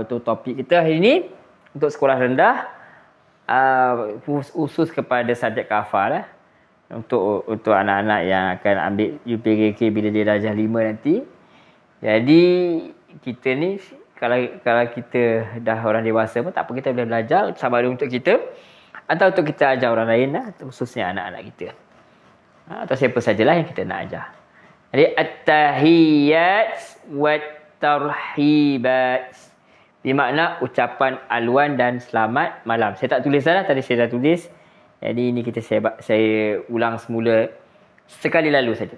topik kita hari ini. Untuk sekolah rendah. Khusus kepada subjek kafar lah. Untuk anak-anak yang akan ambil UPKK bila dia darjah 5 nanti. Jadi kita ni. Kalau kita dah orang dewasa pun tak apa, kita boleh belajar. Sama ada untuk kita. Atau untuk kita ajar orang lain lah, khususnya anak-anak kita. Atau siapa sajalah yang kita nak ajar. Jadi at-tahiyyat wat tarhibat. Bermakna ucapan aluan dan selamat malam. Saya tak tulis dah, tadi saya dah tulis. Jadi ini saya ulang semula sekali lalu saja.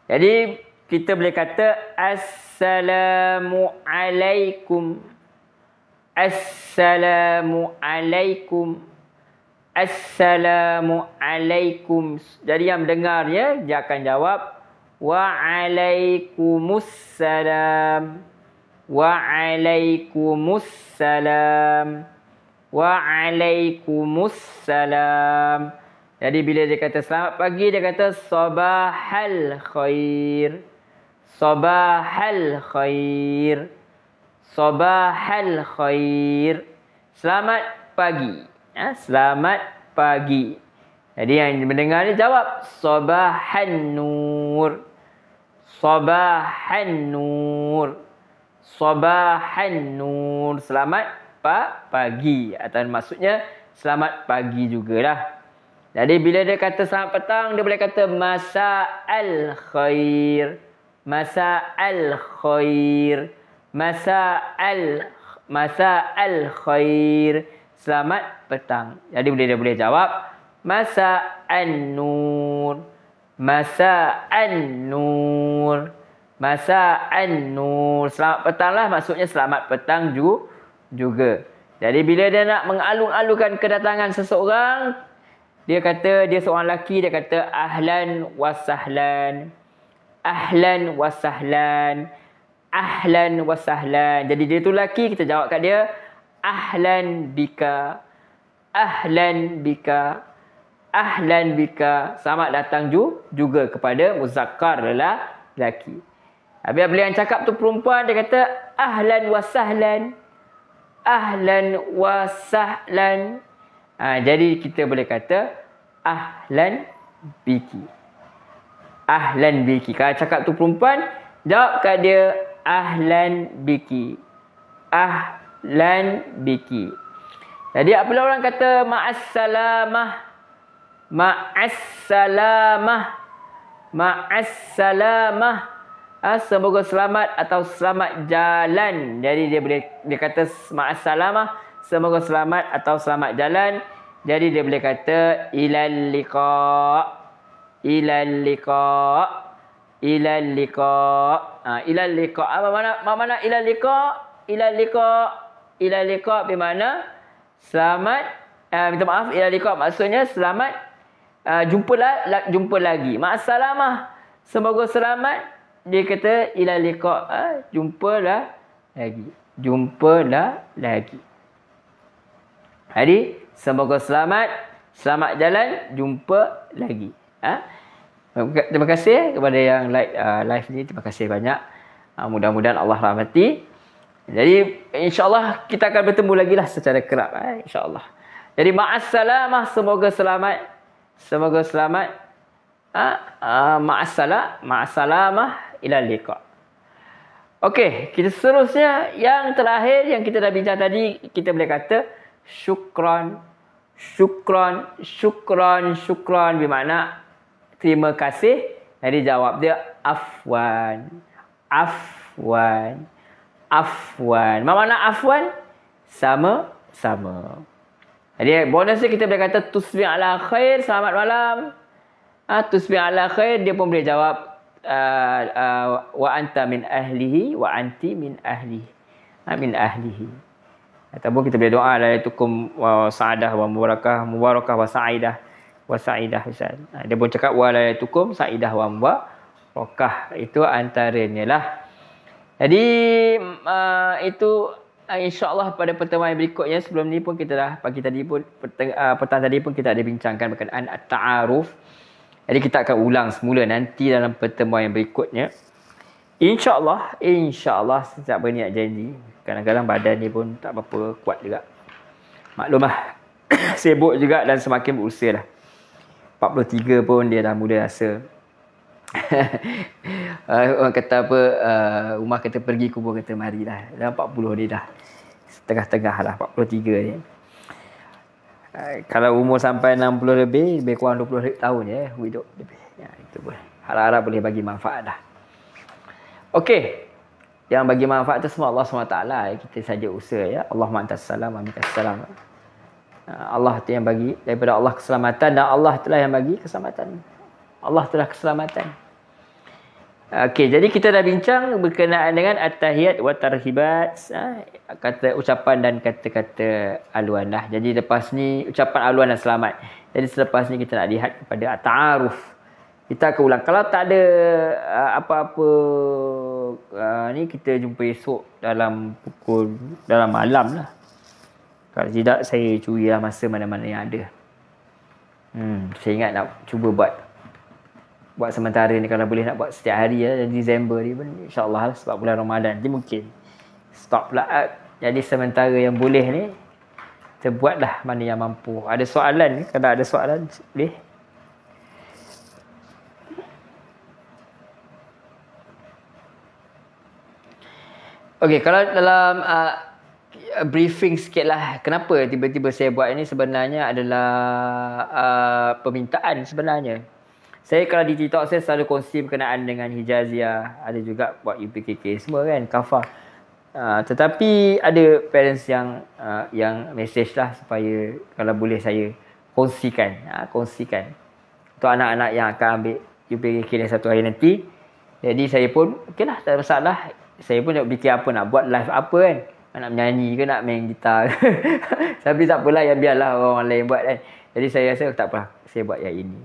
Jadi kita boleh kata Assalamualaikum. Assalamualaikum. Assalamualaikum. Jadi yang mendengarnya dia akan jawab Waalaikumsalam. Waalaikumsalam. Waalaikumsalam. Jadi bila dia kata selamat pagi, dia kata sabahal khair. Sabahal khair. Sabahal khair. Selamat pagi. Selamat pagi. Jadi yang mendengar ni jawab sabahan nur. Sabahan nur. Sabahan nur. Selamat pagi. Atau maksudnya selamat pagi jugalah. Jadi bila dia kata selamat petang, dia boleh kata masa'al khair. Masa'al khair. Masa'al khair. Selamat petang. Jadi dia boleh jawab masa'an nur. Masa'an nur. Masa'an nur. Selamat petang lah, maksudnya selamat petang juga. Jadi bila dia nak mengalung-alungkan kedatangan seseorang, dia kata dia seorang lelaki, dia kata ahlan wa sahlan. Ahlan wa sahlan. Ahlan wa sahlan. Jadi dia tu lelaki, kita jawab kat dia ahlan bika. Ahlan bika. Ahlan bika. Selamat datang juga kepada muzakkar lelaki. Habis bila yang cakap tu perempuan, dia kata ahlan wa sahlan. Ahlan wa sahlan. Jadi kita boleh kata ahlan biki. Ahlan biki. Kalau cakap tu perempuan, jawab kat dia ahlan biki. Ahlan biki. Jadi apabila orang kata ma'assalamah. Ma'assalamah. Ma'assalamah. Semoga selamat atau selamat jalan. Jadi dia kata ma'assalamah. Semoga selamat atau selamat jalan. Jadi dia boleh kata ilal liqa. Ilal liqa. Ilal liqa. Ilal liqa. Apa mana ilal liqa? Ilal liqa. Ilal liqa bermakna selamat, minta maaf, ilal liqa maksudnya selamat, jumpa lagi. Ma'assalamah. Semoga selamat. Dia kata ilal liqa. Jumpalah lagi. Jumpalah lagi. Jadi semoga selamat, selamat jalan, jumpa lagi. Terima kasih kepada yang like live ni. Terima kasih banyak. Mudah-mudahan Allah rahmati. Jadi insya-Allah kita akan bertemu lagi lah secara kerap, insya-Allah. Jadi ma'assalamah, semoga selamat. Semoga selamat. Ma'assalamah ilal liqa. Okey, kita seterusnya yang terakhir yang kita dah bincang tadi, kita boleh kata syukran. Syukran, syukran, syukran bermakna terima kasih. Jadi jawab dia afwan. Afwan. Afwan. Apa makna afwan? Sama-sama. Jadi bonusnya kita boleh kata tusbih ala khair, selamat malam. Tusbih ala khair, dia pun boleh jawab wa anta min ahlihi wa anti min ahlihi. Min ahlihi. Ataupun kita boleh doa laitukum wa sa'adah wa mubarakah wa sa'idah wa sa'idah Ustaz. Dia pun cakap wa laitukum sa'idah wa mubarakah. Itu antaranya lah. Jadi itu insya-Allah pada pertemuan yang berikutnya. Sebelum ni pun kita dah pagi tadi pun petang tadi pun kita ada bincangkan berkenaan at-ta'aruf. Jadi kita akan ulang semula nanti dalam pertemuan yang berikutnya. Insya-Allah setiap berniat janji. Kadang-kadang badan ni pun tak berapa kuat juga. Maklumlah sibuk juga dan semakin berusia dah. 43 pun dia dah mula rasa orang kata apa, rumah kata pergi, kubur kata mari dah. Dah 40 dia dah. Setengah-tengah lah 43 ni. Kalau umur sampai 60 lebih kurang 20 tahun ya, hidup lebih. Ya, itu boleh. Harap-harap boleh bagi manfaat dah. Okey. Yang bagi manfaat tu semua Allah SWT. Kita saja usaha ya. Allahumma antas salam wa minkas salam. Allah tu yang bagi, daripada Allah keselamatan, dan Allah itulah yang bagi keselamatan. Allah itulah keselamatan. Okey, jadi kita dah bincang berkenaan dengan at-tahiyat wa tarhibat, kata ucapan dan kata-kata aluan lah. Jadi lepas ni ucapan aluan dan selamat. Jadi selepas ni kita nak lihat kepada at-ta'aruf. Kita akan ulang. Kalau tak ada apa-apa ni, kita jumpa esok dalam malam lah. Kalau tidak, saya curilah masa mana-mana yang ada. Saya ingat nak cuba buat sementara ni, kalau boleh nak buat setiap hari ya. Disember ni pun insyaAllah lah, sebab bulan Ramadan ni mungkin stop pula. Jadi sementara yang boleh ni, kita buatlah mana yang mampu. Ada soalan ni? Kalau ada soalan, boleh. Okey, kalau dalam briefing sikit lah, kenapa tiba-tiba saya buat ini, sebenarnya adalah permintaan sebenarnya. Saya kalau di TikTok saya selalu kongsi berkenaan dengan Hijaziyah, ada juga buat UPKK semua kan, kafah. Tetapi ada parents yang message lah supaya kalau boleh saya kongsikan untuk anak-anak yang akan ambil UPKK ni satu hari nanti. Jadi saya pun okeylah, tak ada masalah. Saya pun nak fikir apa nak buat live apa kan. Nak menyanyi ke, nak main gitar. Tapi tak apalah, yang biarlah orang lain buat kan. Jadi saya rasa tak apa, saya buat yang ini.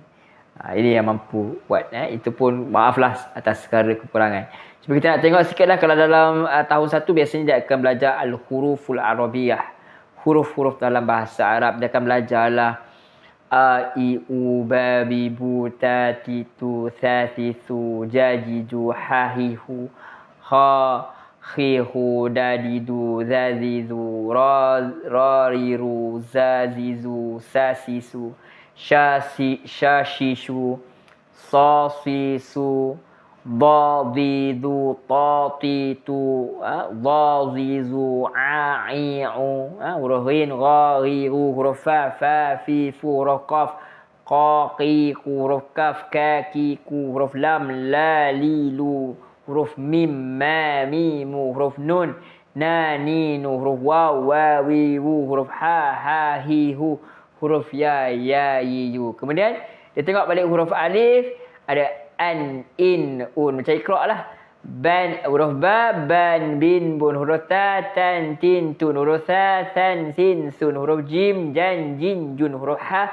Ini yang mampu buat. Itu pun maaflah atas segala kekurangan. Cuba kita nak tengok sikit lah. Kalau dalam tahun 1 biasanya dia akan belajar Al-Huruful Arabiyah. Huruf-huruf dalam bahasa Arab. Dia akan belajar lah A, I, U, Ba, Bi, Bu, Ta, Ti, Tu, Tha, Thi, Thu, Ja, Ji, Ju, Ha, Hi, Hu, Ha, Khi, Hu, Da, Di, Du, Za, Zi, Zu, Ra, Ri, Ru, Za, Zi, Zu, Sa, Si, Su, Sha, Shi, Shu, Sa, Si, Su, Da, Di, Du, Ta, Ti, Tu, Da, Zi, Zu, A, I, U, huruf Ghin, Gha, Ri, Ru, huruf Fa, Fa, Fi, Fu, huruf Qaf, Qa, Qi, Ku, huruf Kaf, Ka, Ki, Ku, huruf Lam, La, Li, Lu, huruf Mim, Ma, Mimu, huruf Nun, Na, Ni, Nu, huruf Waw, Wa, Wi, Wu, huruf Ha, Ha, Hi, Hu, huruf Ya, Ya, Yi, Yu. Kemudian dia tengok balik huruf alif, ada An, In, Un. Macam Iqra' lah. Ban, huruf Ba, Ban, Bin, Bun. Huruf Ta, Tan, Tin, Tun. Huruf Tha, Than, Sin, Sun. Huruf Jim, Jan, Jin, Jun. Huruf Ha,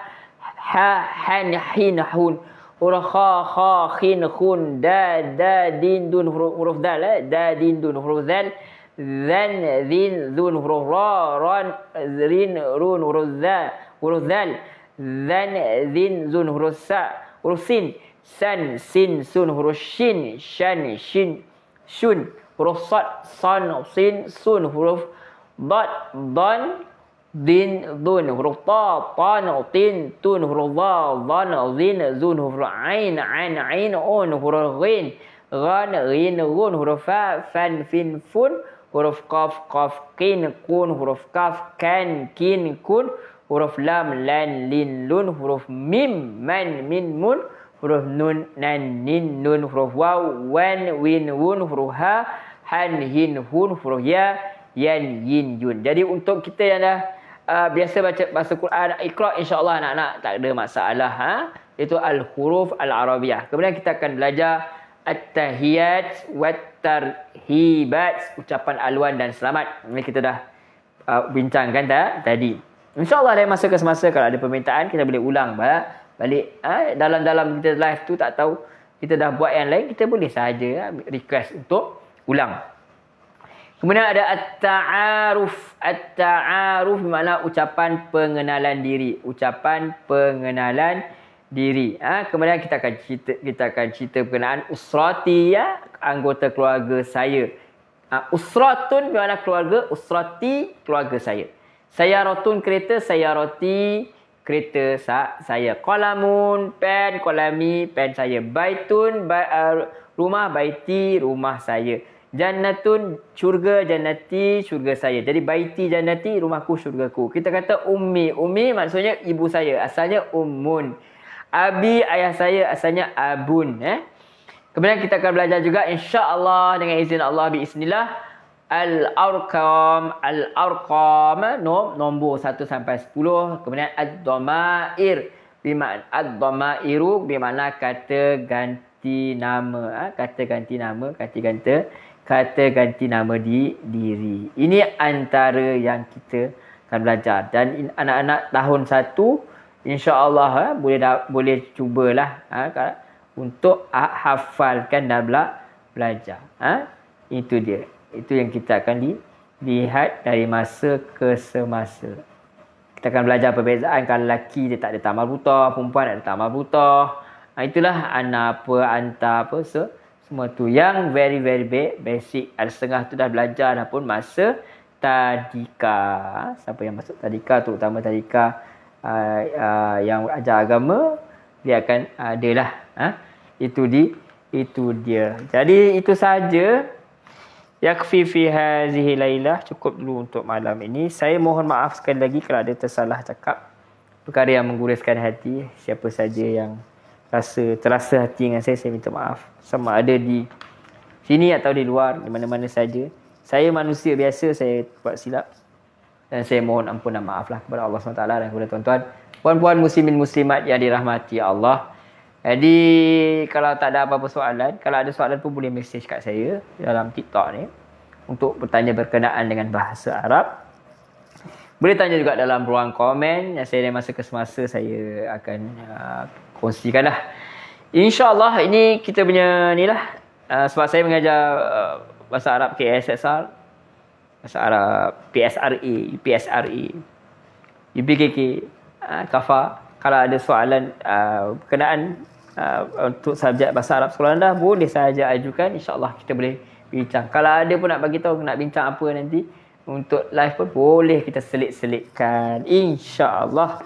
Han, Hin, Hun. Huruf Kha, Khin, Khun. Da, Din, Dun. Huruf Dal, Da, Din, Dun. Huruf Zal, Zan, Zin, Zun. Huruf Ra, Ran, Rin, Run. Huruf Zal, Zan, Zin, Zun. Huruf Sa, huruf Sin, San, Sin, Sun. Huruf Shin, Shan, Shin, Shun. Huruf Sad, San, Sin, Sun. Huruf Dad, Dan, Din, Dun. Huruf Ta, Tan, Tin, Tun. Huruf Dha, Dhan, Zin, Zun. Huruf Ain, An, Ain, Un. Huruf Ghin, Ghan, Ghin, Gun. Huruf Fa, Fan, Fin, Fun. Huruf Qaf, Qaf, Qin, Kun. Huruf Kaf, Kan, Kin, Kun. Huruf Lam, Lan, Lin, Lun. Huruf Mim, Man, Min, Mun. Huruf Nun, Nan, Nin, Nun. Huruf Waw, Wan, Win, Wun. Huruf Ha, Han, Hin, Hun. Huruf Ya, Yan, Yin, Yun. Jadi untuk kita yang dah biasa baca bahasa Quran, Iqra', insyaAllah anak-anak tak ada masalah. Itu Al-Huruf Al-Arabiyah. Kemudian kita akan belajar At-Tahiyat Wat-Tarhibat, ucapan aluan dan selamat. Ini kita dah bincangkan tadi. InsyaAllah dari masa ke semasa kalau ada permintaan, kita boleh ulang balik. Dalam kita live tu tak tahu, kita dah buat yang lain, kita boleh sahaja request untuk ulang. Kemudian ada at-ta'aruf. At-ta'aruf bermakna ucapan pengenalan diri. Ucapan pengenalan diri. Kemudian kita akan cerita berkenaan usrati, anggota keluarga saya. Usratun bermakna keluarga, usrati keluarga saya. Sayaratun kereta, sayarati kereta saya. Qalamun pen, qalami pen saya. Baitun rumah, baiti rumah saya. Jannatun syurga, jannati syurga saya. Jadi baiti jannati, rumahku syurgaku. Kita kata ummi. Ummi maksudnya ibu saya. Asalnya ummun. Abi ayah saya asalnya abun. Kemudian kita akan belajar juga insya-Allah dengan izin Allah biiznillah al-arqam. Al-arqam nombor 1 sampai 10. Kemudian ad-dhamair ad-dhamairu bermakna kata ganti nama. Kata ganti nama, kata ganti nama di diri. Ini antara yang kita akan belajar. Dan anak-anak tahun 1 insya-Allah boleh cubalah untuk hafalkan dan belajar. Itu dia. Itu yang kita akan lihat dari masa ke semasa. Kita akan belajar perbezaan kalau lelaki dia tak ada tamal butah, perempuan ada tamal butah. Itulah ana apa, anta apa, semua tu yang very basic. Ada setengah tu dah belajar dah pun masa tadika. Siapa yang masuk tadika, terutama tadika yang ajar agama, dia akan adalah itu dia. Jadi itu saja. Yakfi fi hazihi lailah. Cukup dulu untuk malam ini. Saya mohon maaf sekali lagi kalau ada tersalah cakap. Perkara yang mengguraskan hati. Siapa saja yang terasa hati dengan saya minta maaf. Sama ada di sini atau di luar, di mana-mana saja. Saya manusia biasa, saya buat silap. Dan saya mohon ampun dan maaf lah kepada Allah SWT dan kepada tuan-tuan, puan-puan muslimin muslimat yang dirahmati Allah. Jadi kalau tak ada apa-apa soalan, kalau ada soalan pun boleh mesej kat saya dalam TikTok ni untuk bertanya berkenaan dengan bahasa Arab. Boleh tanya juga dalam ruang komen yang saya dari masa ke semasa saya akan kongsikan lah. InsyaAllah ini kita punya ni lah. Sebab saya mengajar bahasa Arab KSSR, bahasa Arab PSRA, UPKK, KAFA. Kalau ada soalan berkenaan untuk subjek bahasa Arab sekolah rendah, boleh saja ajukan. InsyaAllah kita boleh bincang. Kalau ada pun nak bagi tahu nak bincang apa nanti untuk live pun boleh kita selit-selitkan. InsyaAllah.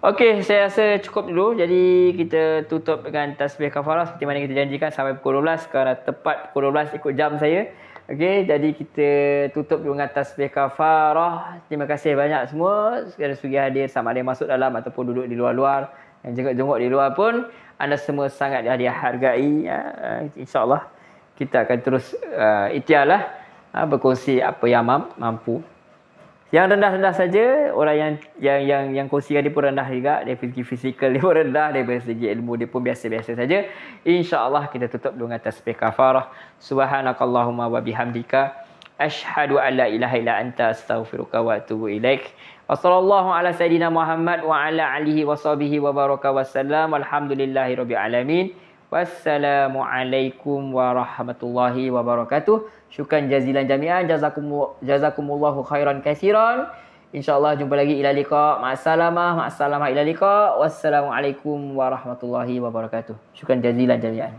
Okey, saya rasa cukup dulu. Jadi kita tutup dengan tasbih kafarah seperti mana kita janjikan sampai pukul 12. Sekarang tepat pukul 12 ikut jam saya. Okey, jadi kita tutup dengan tasbih kafarah. Terima kasih banyak semua segala segi hadir, sama ada yang masuk dalam ataupun duduk di luar-luar. Yang jenguk-jenguk di luar pun anda semua sangat dihargai. InsyaAllah kita akan terus ikhtiarlah berkongsi apa yang mampu. Yang rendah-rendah saja, orang yang kongsikan dia pun rendah juga. Dari segi fizikal dia pun rendah, dari segi ilmu dia pun biasa-biasa saja. InsyaAllah kita tutup dengan tasbih kafarah. Subhanakallahumma wa bihamdika asyhadu an la ilaha illa anta astaghfiruka wa atubu ilaik. Wassallallahu ala sayyidina Muhammad wa ala alihi wa sahbihi wa baraka wassalam. Alhamdulillahi rabbil alamin. Wassalamualaikum warahmatullahi wabarakatuh. Syukran jazilan jami'an. Jazakumullahu khairan katsiran. InsyaAllah jumpa lagi. Ila liqa. Ma'assalamah. Ila liqa. Wassalamualaikum warahmatullahi wabarakatuh. Syukran jazilan jami'an.